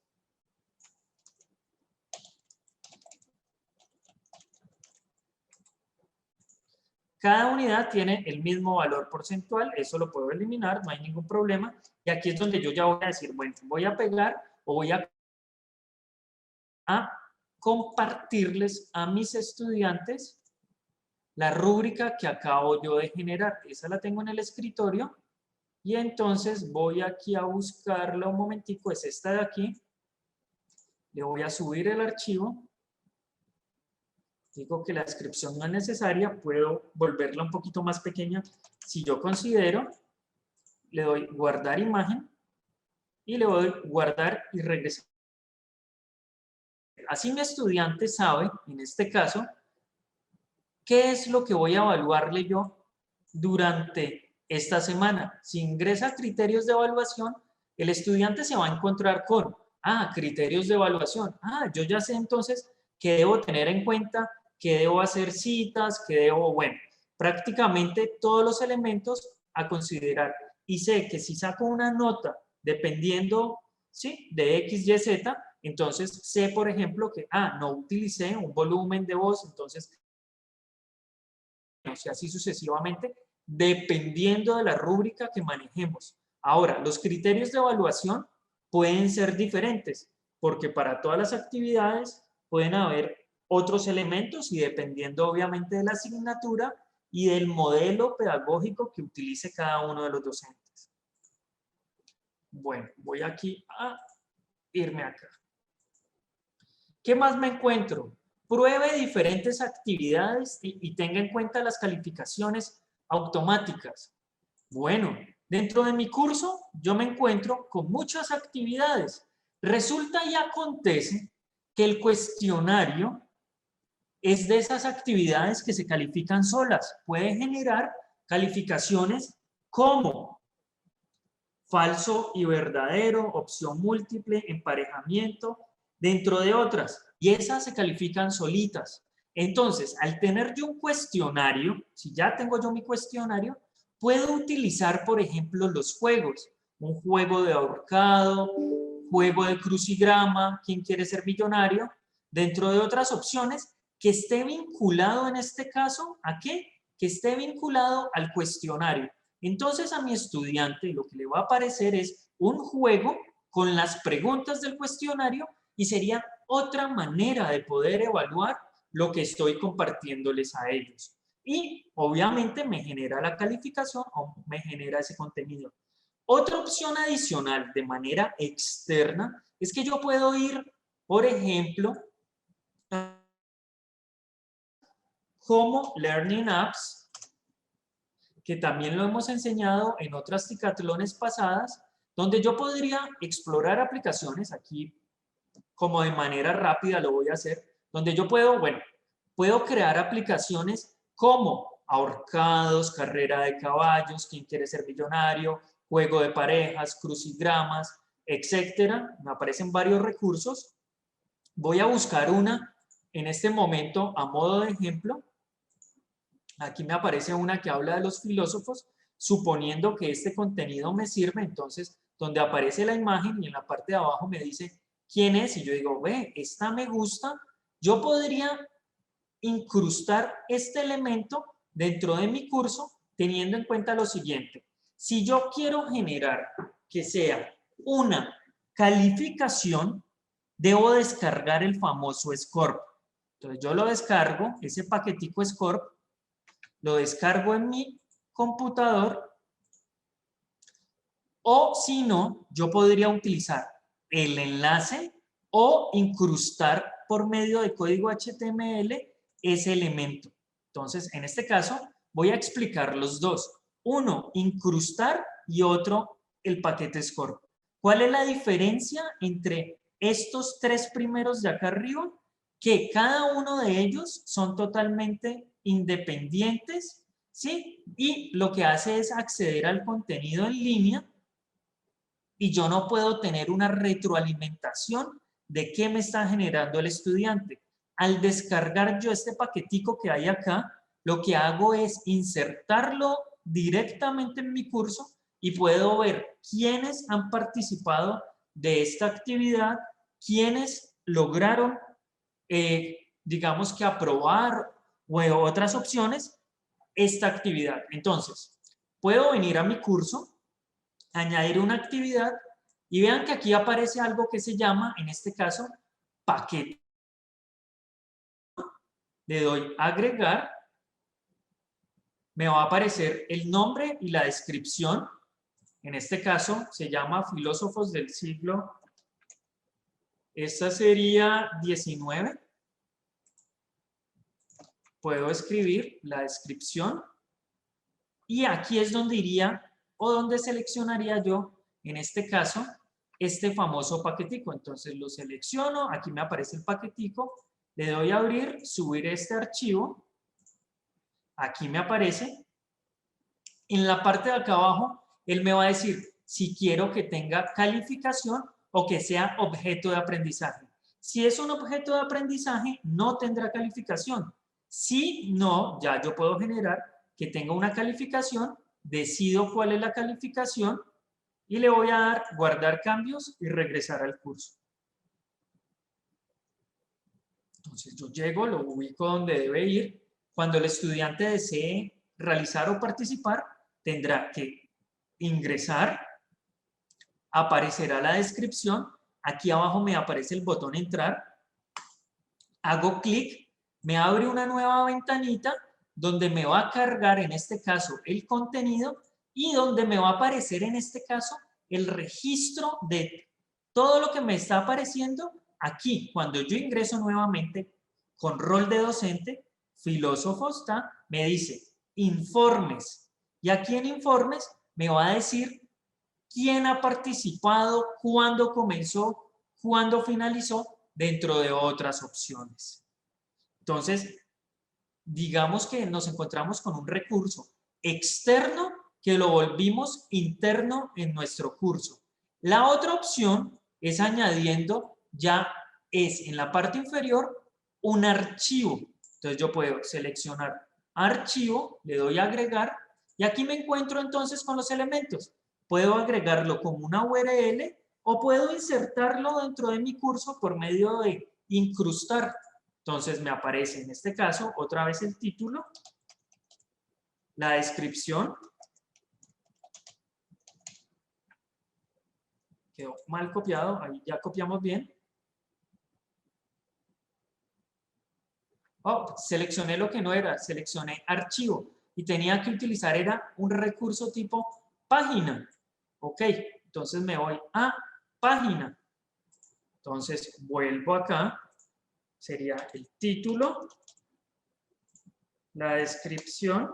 Cada unidad tiene el mismo valor porcentual, eso lo puedo eliminar, no hay ningún problema. Y aquí es donde yo ya voy a decir, bueno, voy a pegar o voy a compartirles a mis estudiantes la rúbrica que acabo yo de generar. Esa la tengo en el escritorio y entonces voy aquí a buscarla un momentico, es esta de aquí. Le voy a subir el archivo. Digo que la descripción no es necesaria, puedo volverla un poquito más pequeña si yo considero. Le doy guardar imagen y le doy guardar y regresar. Así mi estudiante sabe, en este caso, qué es lo que voy a evaluarle yo durante esta semana. Si ingresa a criterios de evaluación, el estudiante se va a encontrar con, criterios de evaluación. Yo ya sé entonces qué debo tener en cuenta, qué debo hacer citas, qué debo, bueno, prácticamente todos los elementos a considerar. Y sé que si saco una nota, dependiendo, ¿sí?, de X, Y, Z, entonces sé, por ejemplo, que, no utilicé un volumen de voz, entonces, y así sucesivamente, dependiendo de la rúbrica que manejemos. Ahora, los criterios de evaluación pueden ser diferentes, porque para todas las actividades pueden haber otros elementos y dependiendo obviamente de la asignatura y del modelo pedagógico que utilice cada uno de los docentes. Bueno, voy aquí a irme acá. ¿Qué más me encuentro? Pruebe diferentes actividades y tenga en cuenta las calificaciones automáticas. Bueno, dentro de mi curso yo me encuentro con muchas actividades. Resulta y acontece que el cuestionario es de esas actividades que se califican solas. Puede generar calificaciones como falso y verdadero, opción múltiple, emparejamiento, dentro de otras. Y esas se califican solitas. Entonces, al tener yo un cuestionario, si ya tengo yo mi cuestionario, puedo utilizar, por ejemplo, los juegos. Un juego de ahorcado, juego de crucigrama, ¿quién quiere ser millonario? Dentro de otras opciones que esté vinculado en este caso, ¿a qué? Que esté vinculado al cuestionario. Entonces a mi estudiante lo que le va a aparecer es un juego con las preguntas del cuestionario y sería otra manera de poder evaluar lo que estoy compartiéndoles a ellos. Y obviamente me genera la calificación o me genera ese contenido. Otra opción adicional de manera externa es que yo puedo ir, por ejemplo, como Learning Apps, que también lo hemos enseñado en otras Ticatlones pasadas, donde yo podría explorar aplicaciones, aquí como de manera rápida lo voy a hacer, donde yo puedo, bueno, puedo crear aplicaciones como ahorcados, carrera de caballos, quién quiere ser millonario, juego de parejas, crucigramas, etcétera. Me aparecen varios recursos. Voy a buscar una en este momento a modo de ejemplo. Aquí me aparece una que habla de los filósofos, suponiendo que este contenido me sirve, entonces donde aparece la imagen y en la parte de abajo me dice quién es y yo digo, ve, esta me gusta, yo podría incrustar este elemento dentro de mi curso teniendo en cuenta lo siguiente. Si yo quiero generar que sea una calificación, debo descargar el famoso SCORP. Entonces yo lo descargo, ese paquetico SCORP, lo descargo en mi computador o si no, yo podría utilizar el enlace o incrustar por medio de código HTML ese elemento. Entonces, en este caso, voy a explicar los dos. Uno, incrustar y otro, el paquete SCORP. ¿Cuál es la diferencia entre estos tres primeros de acá arriba? Que cada uno de ellos son totalmente independientes, ¿sí? Y lo que hace es acceder al contenido en línea y yo no puedo tener una retroalimentación de qué me está generando el estudiante. Al descargar yo este paquetico que hay acá, lo que hago es insertarlo directamente en mi curso y puedo ver quiénes han participado de esta actividad, quiénes lograron, digamos que aprobar o otras opciones esta actividad. Entonces, puedo venir a mi curso, añadir una actividad y vean que aquí aparece algo que se llama, en este caso, paquete. Le doy agregar, me va a aparecer el nombre y la descripción. En este caso se llama Filósofos del siglo, esta sería 19. Puedo escribir la descripción y aquí es donde iría o donde seleccionaría yo, en este caso, este famoso paquetico. Entonces lo selecciono, aquí me aparece el paquetico, le doy a abrir, subir este archivo, aquí me aparece. En la parte de acá abajo, él me va a decir si quiero que tenga calificación o que sea objeto de aprendizaje. Si es un objeto de aprendizaje, no tendrá calificación. Si no, ya yo puedo generar que tenga una calificación, decido cuál es la calificación y le voy a dar guardar cambios y regresar al curso. Entonces yo llego, lo ubico donde debe ir. Cuando el estudiante desee realizar o participar, tendrá que ingresar, aparecerá la descripción, aquí abajo me aparece el botón entrar, hago clic, me abre una nueva ventanita donde me va a cargar en este caso el contenido y donde me va a aparecer en este caso el registro de todo lo que me está apareciendo aquí. Cuando yo ingreso nuevamente con rol de docente, filósofos, me dice informes y aquí en informes me va a decir quién ha participado, cuándo comenzó, cuándo finalizó, dentro de otras opciones. Entonces, digamos que nos encontramos con un recurso externo que lo volvimos interno en nuestro curso. La otra opción es añadiendo, ya es en la parte inferior, un archivo. Entonces yo puedo seleccionar archivo, le doy a agregar Y aquí me encuentro entonces con los elementos. Puedo agregarlo como una URL o puedo insertarlo dentro de mi curso por medio de incrustar. Entonces me aparece en este caso otra vez el título, la descripción. Quedó mal copiado, ahí ya copiamos bien. Oh, seleccioné lo que no era, seleccioné archivo y tenía que utilizar era un recurso tipo página. Ok, entonces me voy a página. Entonces vuelvo acá, sería el título, la descripción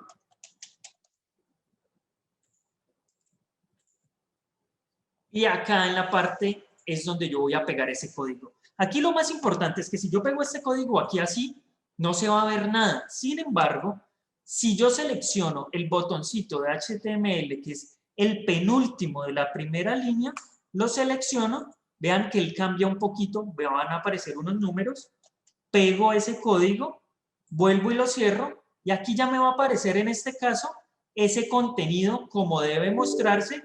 y acá en la parte es donde yo voy a pegar ese código. Aquí lo más importante es que si yo pego este código aquí así, no se va a ver nada. Sin embargo, si yo selecciono el botoncito de HTML, que es el penúltimo de la primera línea, lo selecciono, vean que él cambia un poquito, me van a aparecer unos números, pego ese código, vuelvo y lo cierro, y aquí ya me va a aparecer en este caso ese contenido como debe mostrarse.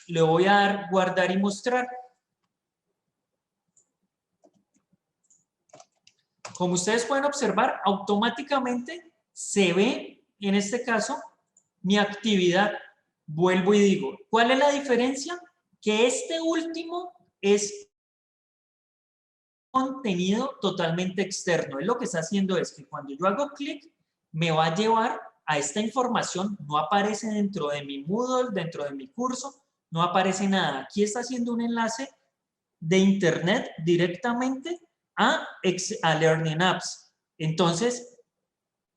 Le voy a dar guardar y mostrar. Como ustedes pueden observar, automáticamente se ve, en este caso, mi actividad. Vuelvo y digo, ¿cuál es la diferencia? Que este último es contenido totalmente externo. Él lo que está haciendo es que cuando yo hago clic, me va a llevar a esta información, no aparece dentro de mi Moodle, dentro de mi curso, no aparece nada. Aquí está haciendo un enlace de internet directamente a Learning Apps. Entonces,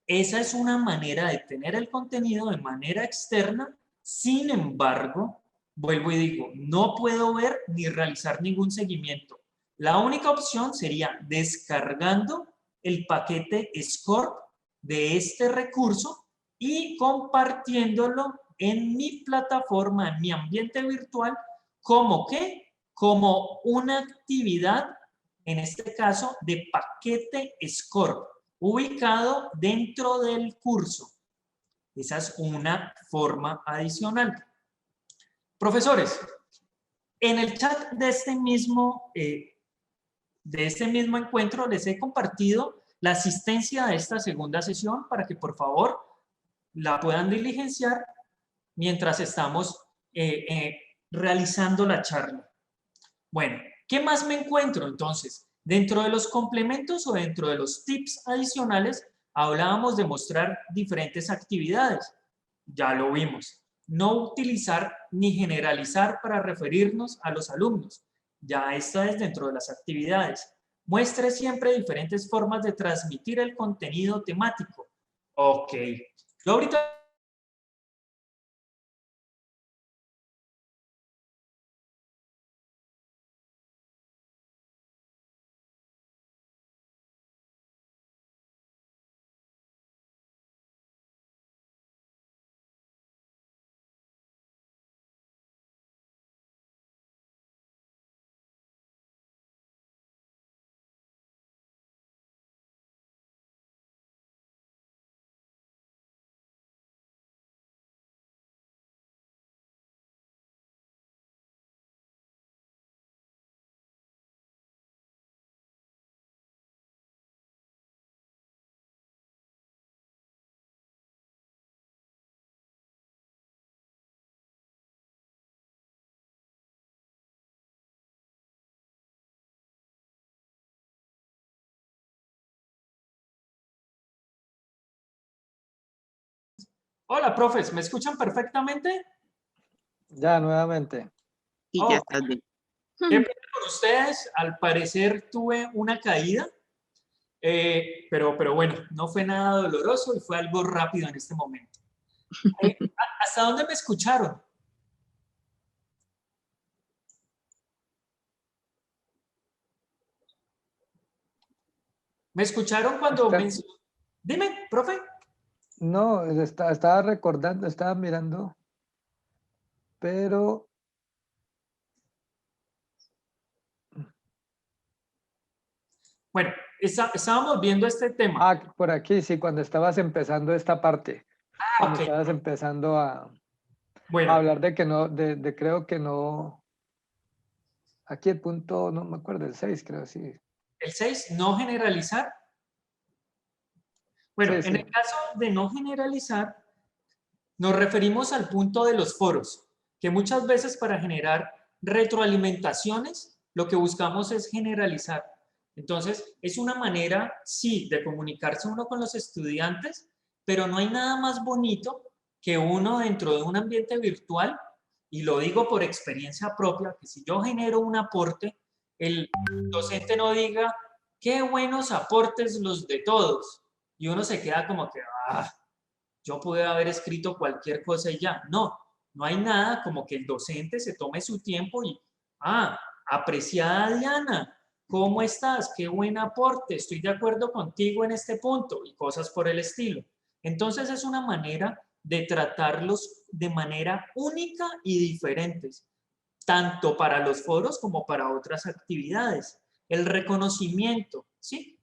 esa es una manera de tener el contenido de manera externa. Sin embargo, vuelvo y digo, no puedo ver ni realizar ningún seguimiento. La única opción sería descargando el paquete Score de este recurso y compartiéndolo en mi plataforma, en mi ambiente virtual, como que como una actividad, en este caso, de paquete Score, ubicado dentro del curso. Esa es una forma adicional. Profesores, en el chat de este mismo encuentro les he compartido la asistencia a esta segunda sesión para que por favor la puedan diligenciar mientras estamos realizando la charla. Bueno, ¿qué más me encuentro entonces? Dentro de los complementos o dentro de los tips adicionales, hablábamos de mostrar diferentes actividades. Ya lo vimos. No utilizar ni generalizar para referirnos a los alumnos. Ya esta es dentro de las actividades. Muestre siempre diferentes formas de transmitir el contenido temático. Ok. Yo ahorita hola, profes, ¿me escuchan perfectamente? Ya, nuevamente. Y ya Oh, estás bien. qué pena con ustedes, al parecer tuve una caída, pero bueno, no fue nada doloroso y fue algo rápido en este momento. ¿Hasta dónde me escucharon? ¿Me escucharon cuando mencioné? Dime, profe. No, estaba recordando, estaba mirando, pero Bueno, estábamos viendo este tema. por aquí sí, cuando estabas empezando esta parte. cuando ok. estabas empezando a Bueno, hablar de que no, creo que no, aquí el punto, no me acuerdo, el 6 creo, sí. el 6, no generalizar. Bueno, Sí, en sí. el caso de no generalizar, nos referimos al punto de los foros, que muchas veces para generar retroalimentaciones, lo que buscamos es generalizar. Entonces, es una manera, sí, de comunicarse uno con los estudiantes, pero no hay nada más bonito que uno dentro de un ambiente virtual, y lo digo por experiencia propia, que si yo genero un aporte, el docente no diga, qué buenos aportes los de todos, y uno se queda como que, yo pude haber escrito cualquier cosa y ya. No, no hay nada como que el docente se tome su tiempo y, apreciada Diana, ¿cómo estás? Qué buen aporte, estoy de acuerdo contigo en este punto y cosas por el estilo. Entonces es una manera de tratarlos de manera única y diferentes, tanto para los foros como para otras actividades. El reconocimiento, ¿sí?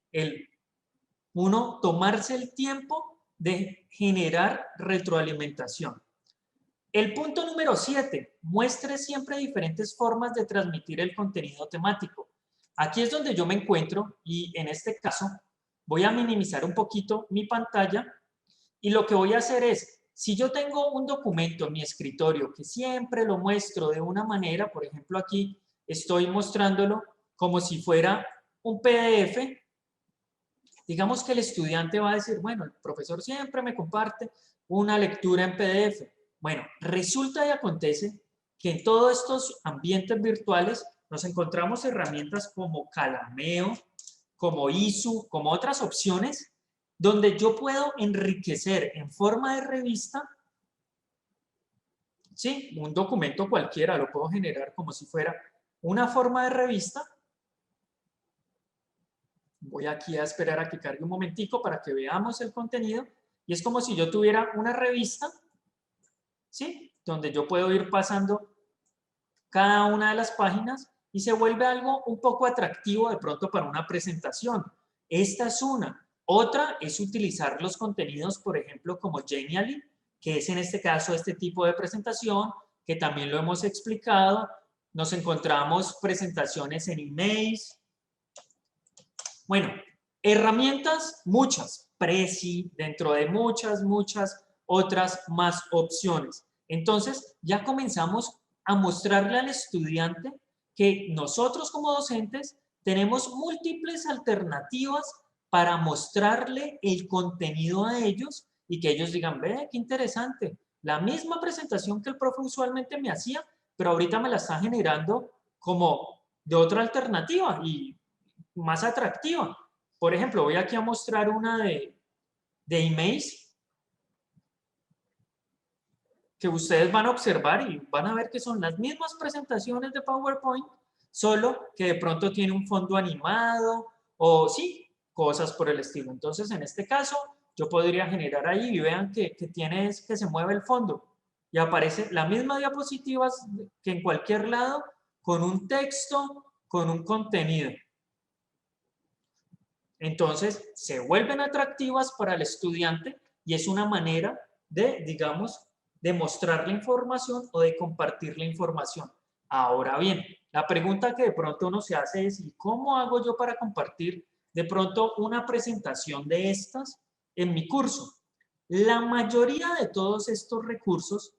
Uno tomarse el tiempo de generar retroalimentación. El punto número 7, muestre siempre diferentes formas de transmitir el contenido temático. Aquí es donde yo me encuentro y en este caso voy a minimizar un poquito mi pantalla y lo que voy a hacer es, si yo tengo un documento en mi escritorio que siempre lo muestro de una manera, por ejemplo aquí estoy mostrándolo como si fuera un PDF. Digamos que el estudiante va a decir, bueno, el profesor siempre me comparte una lectura en PDF. Bueno, resulta y acontece que en todos estos ambientes virtuales nos encontramos herramientas como Calameo, como ISU, como otras opciones, donde yo puedo enriquecer en forma de revista, ¿sí? Un documento cualquiera lo puedo generar como si fuera una forma de revista. Voy aquí a esperar a que cargue un momentico para que veamos el contenido. Y es como si yo tuviera una revista, ¿sí? Donde yo puedo ir pasando cada una de las páginas y se vuelve algo un poco atractivo de pronto para una presentación. Esta es una. Otra es utilizar los contenidos, por ejemplo, como Genially, que es en este caso este tipo de presentación, que también lo hemos explicado. Nos encontramos presentaciones en emails. Bueno, herramientas muchas, Prezi, dentro de muchas otras más opciones. Entonces, ya comenzamos a mostrarle al estudiante que nosotros como docentes tenemos múltiples alternativas para mostrarle el contenido a ellos y que ellos digan, ve, qué interesante, la misma presentación que el profe usualmente me hacía, pero ahorita me la está generando como de otra alternativa y más atractiva. Por ejemplo, voy aquí a mostrar una de emails que ustedes van a observar y van a ver que son las mismas presentaciones de PowerPoint, solo que de pronto tiene un fondo animado o sí, cosas por el estilo. Entonces, en este caso, yo podría generar ahí y vean que que se mueve el fondo y aparece la misma diapositiva que en cualquier lado con un texto, con un contenido. Entonces, se vuelven atractivas para el estudiante y es una manera de, digamos, de mostrar la información o de compartir la información. Ahora bien, la pregunta que de pronto uno se hace es, ¿y cómo hago yo para compartir de pronto una presentación de estas en mi curso? La mayoría de todos estos recursos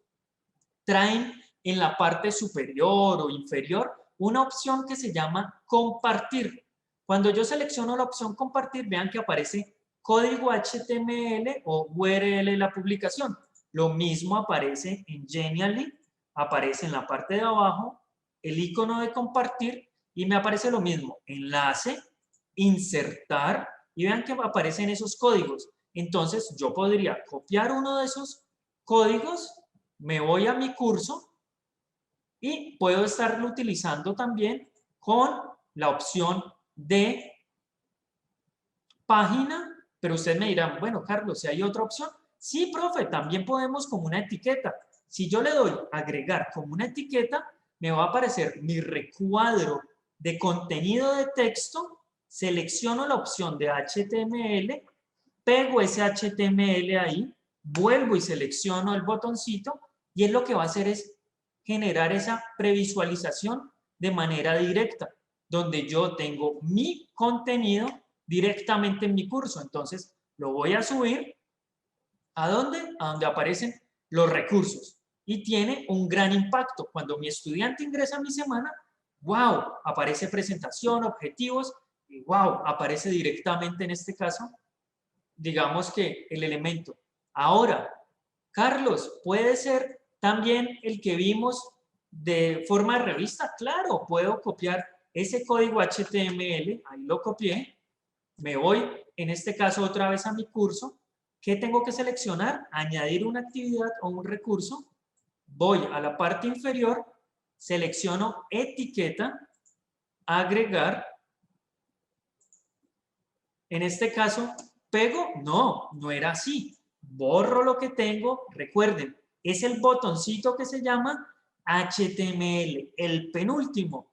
traen en la parte superior o inferior una opción que se llama compartir. Cuando yo selecciono la opción compartir, vean que aparece código HTML o URL de la publicación. Lo mismo aparece en Genially, aparece en la parte de abajo el icono de compartir y me aparece lo mismo, enlace, insertar y vean que aparecen esos códigos. Entonces yo podría copiar uno de esos códigos, me voy a mi curso y puedo estarlo utilizando también con la opción de página, pero ustedes me dirán, bueno, Carlos, si hay otra opción. Sí, profe, también podemos como una etiqueta. Si yo le doy agregar como una etiqueta, me va a aparecer mi recuadro de contenido de texto, selecciono la opción de HTML, pego ese HTML ahí, vuelvo y selecciono el botoncito y él lo que va a hacer es generar esa previsualización de manera directa, donde yo tengo mi contenido directamente en mi curso. Entonces, lo voy a subir. ¿A dónde? A donde aparecen los recursos. Y tiene un gran impacto. Cuando mi estudiante ingresa a mi semana, ¡wow! Aparece presentación, objetivos, y ¡wow! Aparece directamente en este caso, digamos que el elemento. Ahora, Carlos, ¿puede ser también el que vimos de forma de revista? Claro, puedo copiar ese código HTML, ahí lo copié, me voy en este caso otra vez a mi curso. ¿Qué tengo que seleccionar? Añadir una actividad o un recurso. Voy a la parte inferior, selecciono etiqueta, agregar. En este caso, ¿pego? No, no era así. Borro lo que tengo. Recuerden, es el botoncito que se llama HTML, el penúltimo.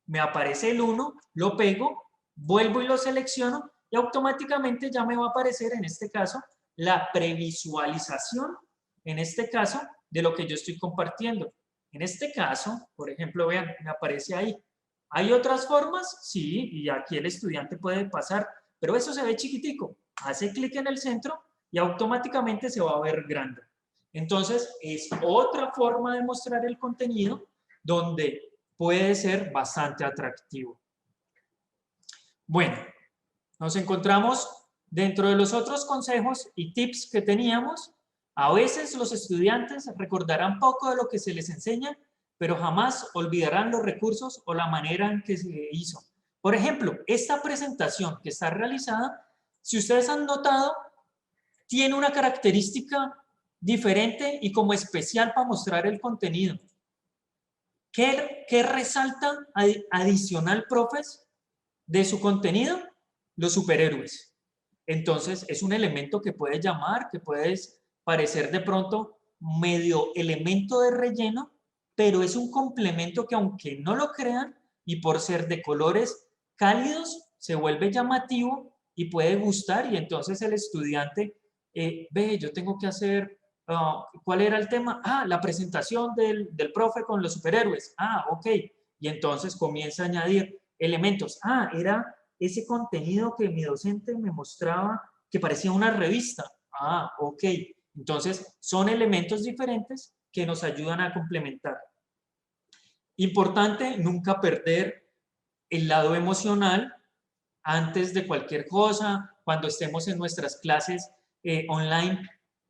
Me aparece el 1, lo pego, vuelvo y lo selecciono y automáticamente ya me va a aparecer en este caso la previsualización, en este caso, de lo que yo estoy compartiendo. En este caso, por ejemplo, vean, me aparece ahí. ¿Hay otras formas? Sí, y aquí el estudiante puede pasar, pero eso se ve chiquitico. Hace clic en el centro y automáticamente se va a ver grande. Entonces, es otra forma de mostrar el contenido donde puede ser bastante atractivo. Bueno, nos encontramos dentro de los otros consejos y tips que teníamos. A veces los estudiantes recordarán poco de lo que se les enseña, pero jamás olvidarán los recursos o la manera en que se hizo. Por ejemplo, esta presentación que está realizada, si ustedes han notado, tiene una característica diferente y como especial para mostrar el contenido. ¿Qué resalta adicional, profes, de su contenido? Los superhéroes. Entonces, es un elemento que puede llamar, que puede parecer de pronto medio elemento de relleno, pero es un complemento que aunque no lo crean, y por ser de colores cálidos, se vuelve llamativo y puede gustar, y entonces el estudiante ve, yo tengo que hacer, ¿cuál era el tema? Ah, la presentación del profe con los superhéroes. Ah, ok. Y entonces comienza a añadir elementos. Ah, era ese contenido que mi docente me mostraba que parecía una revista. Ah, ok. Entonces, son elementos diferentes que nos ayudan a complementar. Importante, nunca perder el lado emocional antes de cualquier cosa, cuando estemos en nuestras clases online,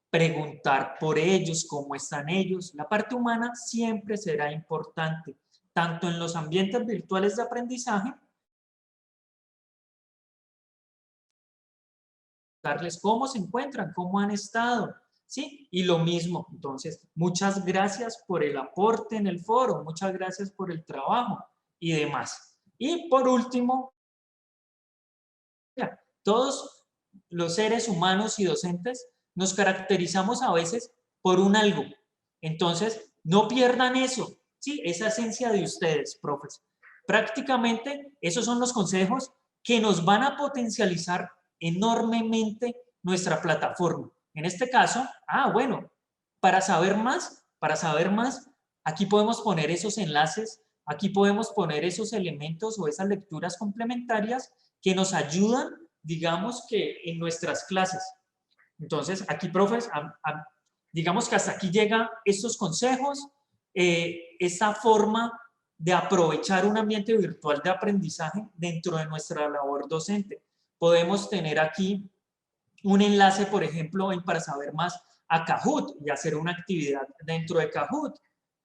preguntar por ellos, cómo están ellos. La parte humana siempre será importante, tanto en los ambientes virtuales de aprendizaje, darles cómo se encuentran, cómo han estado, ¿sí? Y lo mismo, entonces, muchas gracias por el aporte en el foro, muchas gracias por el trabajo y demás. Y por último, todos los seres humanos y docentes nos caracterizamos a veces por un algo. Entonces, no pierdan eso, ¿sí? Esa esencia de ustedes, profes. Prácticamente, esos son los consejos que nos van a potencializar enormemente nuestra plataforma. En este caso, bueno, para saber más, aquí podemos poner esos enlaces, aquí podemos poner esos elementos o esas lecturas complementarias que nos ayudan, digamos que en nuestras clases. Entonces, aquí, profes, digamos que hasta aquí llegan estos consejos, esa forma de aprovechar un ambiente virtual de aprendizaje dentro de nuestra labor docente. Podemos tener aquí un enlace, por ejemplo, para saber más a Kahoot y hacer una actividad dentro de Kahoot,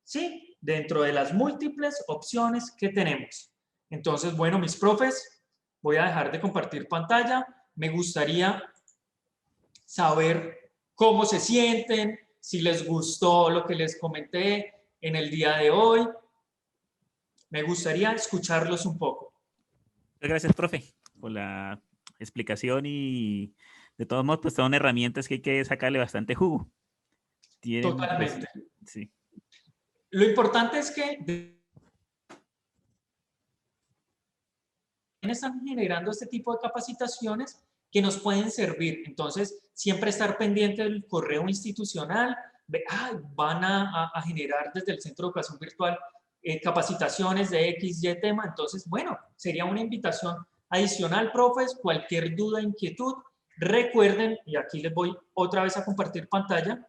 ¿sí? Dentro de las múltiples opciones que tenemos. Entonces, bueno, mis profes, voy a dejar de compartir pantalla. Me gustaría saber cómo se sienten, si les gustó lo que les comenté en el día de hoy. Me gustaría escucharlos un poco. Muchas gracias, profe, por la explicación y de todos modos, pues son herramientas que hay que sacarle bastante jugo. Tienen, Totalmente. pues, sí. Lo importante es que están generando este tipo de capacitaciones que nos pueden servir. Entonces, siempre estar pendiente del correo institucional, van a generar desde el Centro de Educación Virtual capacitaciones de X, Y tema. Entonces, bueno, sería una invitación adicional, profes, cualquier duda, inquietud, recuerden, y aquí les voy otra vez a compartir pantalla,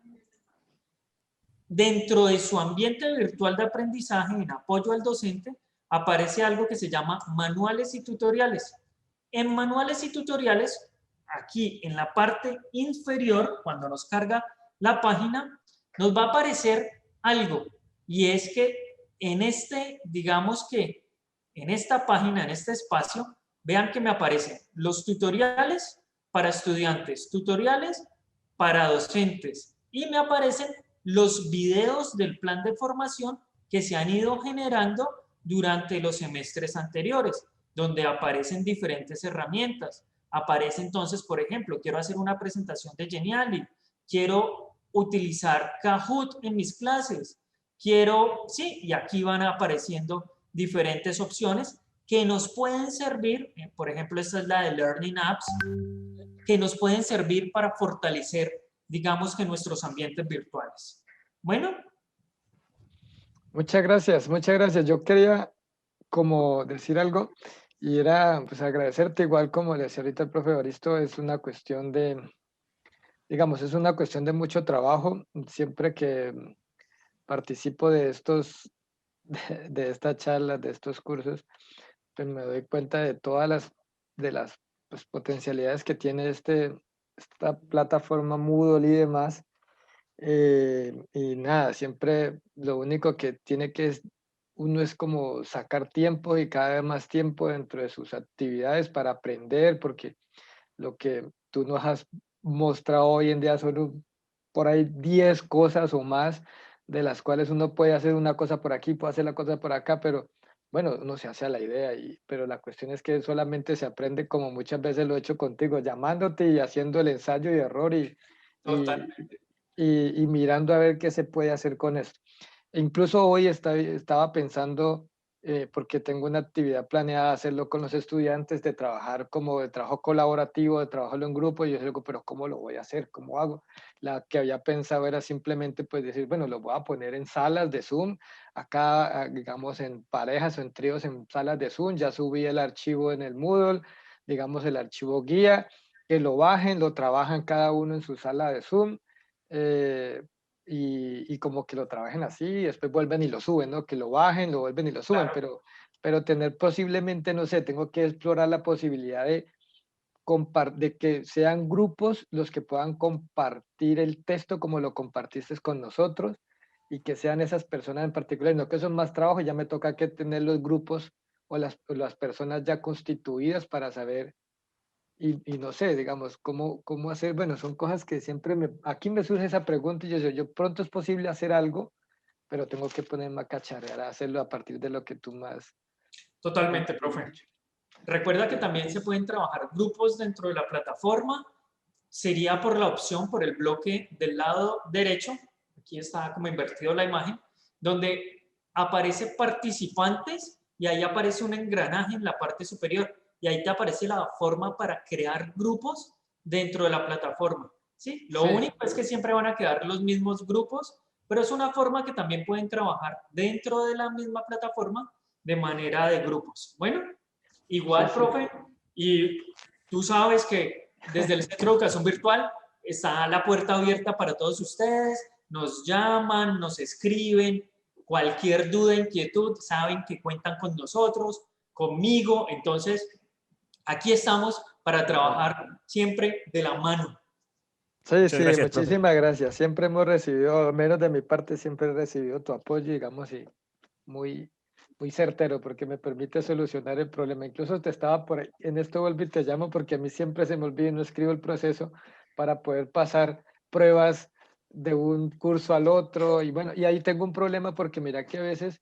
dentro de su ambiente virtual de aprendizaje en apoyo al docente, aparece algo que se llama manuales y tutoriales. En manuales y tutoriales, aquí en la parte inferior, cuando nos carga la página, nos va a aparecer algo, y es que en digamos que en esta página, en este espacio, vean que me aparecen los tutoriales para estudiantes, tutoriales para docentes, y me aparecen los videos del plan de formación que se han ido generando durante los semestres anteriores, donde aparecen diferentes herramientas. Aparece entonces, por ejemplo, quiero hacer una presentación de Geniali, quiero utilizar Kahoot en mis clases, sí, y aquí van apareciendo diferentes opciones que nos pueden servir, por ejemplo, esta es la de Learning Apps, que nos pueden servir para fortalecer, digamos que nuestros ambientes virtuales. Bueno. Muchas gracias, muchas gracias. Yo quería como decir algo y era pues agradecerte igual como le decía ahorita el profe Evaristo, es una cuestión de, digamos, es una cuestión de mucho trabajo. Siempre que participo de de estas charlas, de estos cursos, pues me doy cuenta de todas las pues, potencialidades que tiene esta plataforma Moodle y demás. Y nada, siempre lo único que tiene que uno es como sacar tiempo y cada vez más tiempo dentro de sus actividades para aprender, porque lo que tú nos has mostrado hoy en día son por ahí 10 cosas o más, de las cuales uno puede hacer una cosa por aquí, puede hacer la cosa por acá, pero bueno, uno se hace a la idea, pero la cuestión es que solamente se aprende como muchas veces lo he hecho contigo, llamándote y haciendo el ensayo y error y, Totalmente. y mirando a ver qué se puede hacer con esto. E incluso hoy estaba pensando, porque tengo una actividad planeada hacerlo con los estudiantes, de trabajar como de trabajo colaborativo, de trabajarlo en grupo, y yo digo, pero ¿cómo lo voy a hacer? ¿Cómo hago? La que había pensado era simplemente pues decir, bueno, lo voy a poner en salas de Zoom, acá digamos en parejas o en tríos en salas de Zoom, ya subí el archivo en el Moodle, digamos el archivo guía, que lo bajen, lo trabajan cada uno en su sala de Zoom, eh, y como que lo trabajen así, y después vuelven y lo suben, ¿no? Que lo bajen, lo vuelven y lo suben, Claro. pero tener posiblemente, no sé, tengo que explorar la posibilidad de que sean grupos los que puedan compartir el texto como lo compartiste con nosotros, y que sean esas personas en particular, no que son más trabajo, ya me toca que tener los grupos o las personas ya constituidas para saber. Y no sé, digamos, cómo hacer, bueno, son cosas que siempre aquí me surge esa pregunta y yo pronto es posible hacer algo, pero tengo que ponerme a cacharrear, a hacerlo a partir de lo que tú más Totalmente, me has profe. dicho. Recuerda que también se pueden trabajar grupos dentro de la plataforma. Sería por la opción, por el bloque del lado derecho. Aquí está como invertido la imagen, donde aparece participantes y ahí aparece un engranaje en la parte superior. Y ahí te aparece la forma para crear grupos dentro de la plataforma. ¿Sí? Lo Sí, único es que siempre van a quedar los mismos grupos, pero es una forma que también pueden trabajar dentro de la misma plataforma de manera de grupos. Bueno, sí, igual, sí. profe, y tú sabes que desde el Centro de Educación Virtual está la puerta abierta para todos ustedes, nos llaman, nos escriben, cualquier duda, inquietud, saben que cuentan con nosotros, conmigo, entonces aquí estamos para trabajar siempre de la mano. Sí, Muchas sí, gracias, profe. muchísimas gracias. Siempre hemos recibido, al menos de mi parte, siempre he recibido tu apoyo, digamos, y muy, muy certero, porque me permite solucionar el problema. Incluso te estaba por ahí, en esto vuelvo y te llamo, porque a mí siempre se me olvida y no escribo el proceso para poder pasar pruebas de un curso al otro. Y bueno, y ahí tengo un problema porque mira que a veces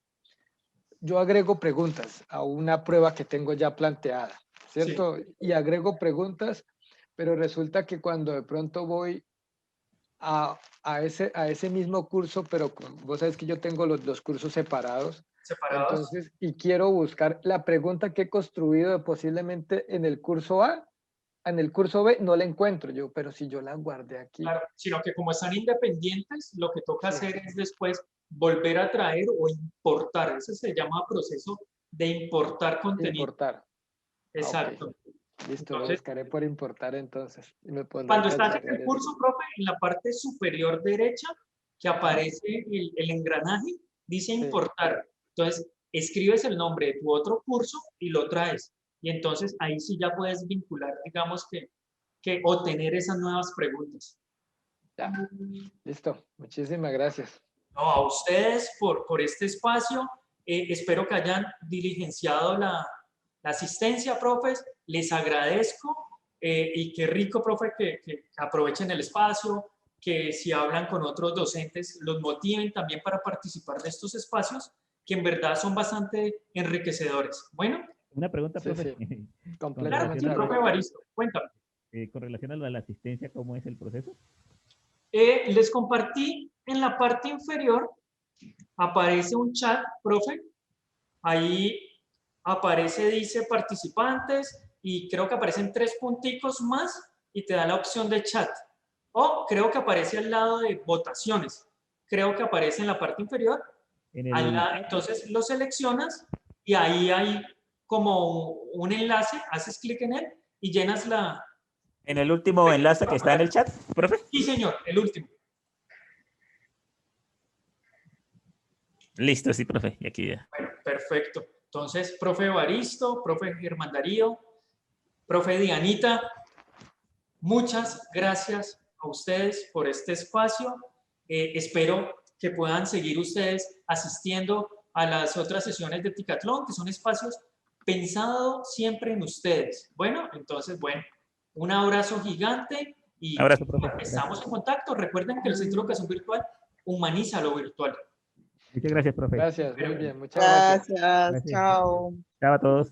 yo agrego preguntas a una prueba que tengo ya planteada, Sí, ¿cierto? Y agrego preguntas, pero resulta que cuando de pronto voy a ese mismo curso, pero vos sabes que yo tengo los dos cursos separados, separados. entonces, y quiero buscar la pregunta que he construido posiblemente en el curso A, en el curso B no la encuentro yo, pero si yo la guardé aquí, Claro, sino que como están independientes, lo que toca Sí. hacer es después volver a traer o importar. Ese se llama proceso de importar contenido. importar. Exacto. Listo, lo Entonces, buscaré por importar entonces. Y me pondré cuando a estás en el cacharear eso. curso, profe, en la parte superior derecha, que aparece el engranaje, dice importar. Entonces, escribes el nombre de tu otro curso y lo traes. Y entonces ahí sí ya puedes vincular, digamos que o tener esas nuevas preguntas. Ya. Listo. Muchísimas gracias. No, a ustedes por este espacio. Espero que hayan diligenciado la asistencia, profes. Les agradezco y qué rico, profe, que aprovechen el espacio, que si hablan con otros docentes, los motiven también para participar de estos espacios, que en verdad son bastante enriquecedores. Bueno, Una pregunta, Sí, profe. sí. Con claro, Completamente sí, de relación profe acuerdo. Evaristo, cuéntame. con relación a lo de la asistencia, ¿cómo es el proceso? Les compartí en la parte inferior, aparece un chat, profe. Ahí aparece, dice participantes y creo que aparecen 3 punticos más y te da la opción de chat. O creo que aparece al lado de votaciones. Creo que aparece en la parte inferior. En el chat, Entonces lo seleccionas y ahí hay como un enlace, haces clic en él y llenas la... en el último enlace que está en el chat, profe. Sí, señor, el último. Listo, sí, profe. Y aquí ya. Bueno, perfecto. Entonces, profe Evaristo, profe Germán Darío, profe Dianita, muchas gracias a ustedes por este espacio. Espero que puedan seguir ustedes asistiendo a las otras sesiones de Ticatlón, que son espacios pensados siempre en ustedes. Bueno, entonces, bueno, un abrazo gigante y Abrazo, profe. estamos en contacto. Recuerden que el Centro de Educación Virtual humaniza lo virtual. Muchas gracias, profe. Gracias, muy bien. Muchas gracias. Gracias, Gracias. chao. Chao a todos.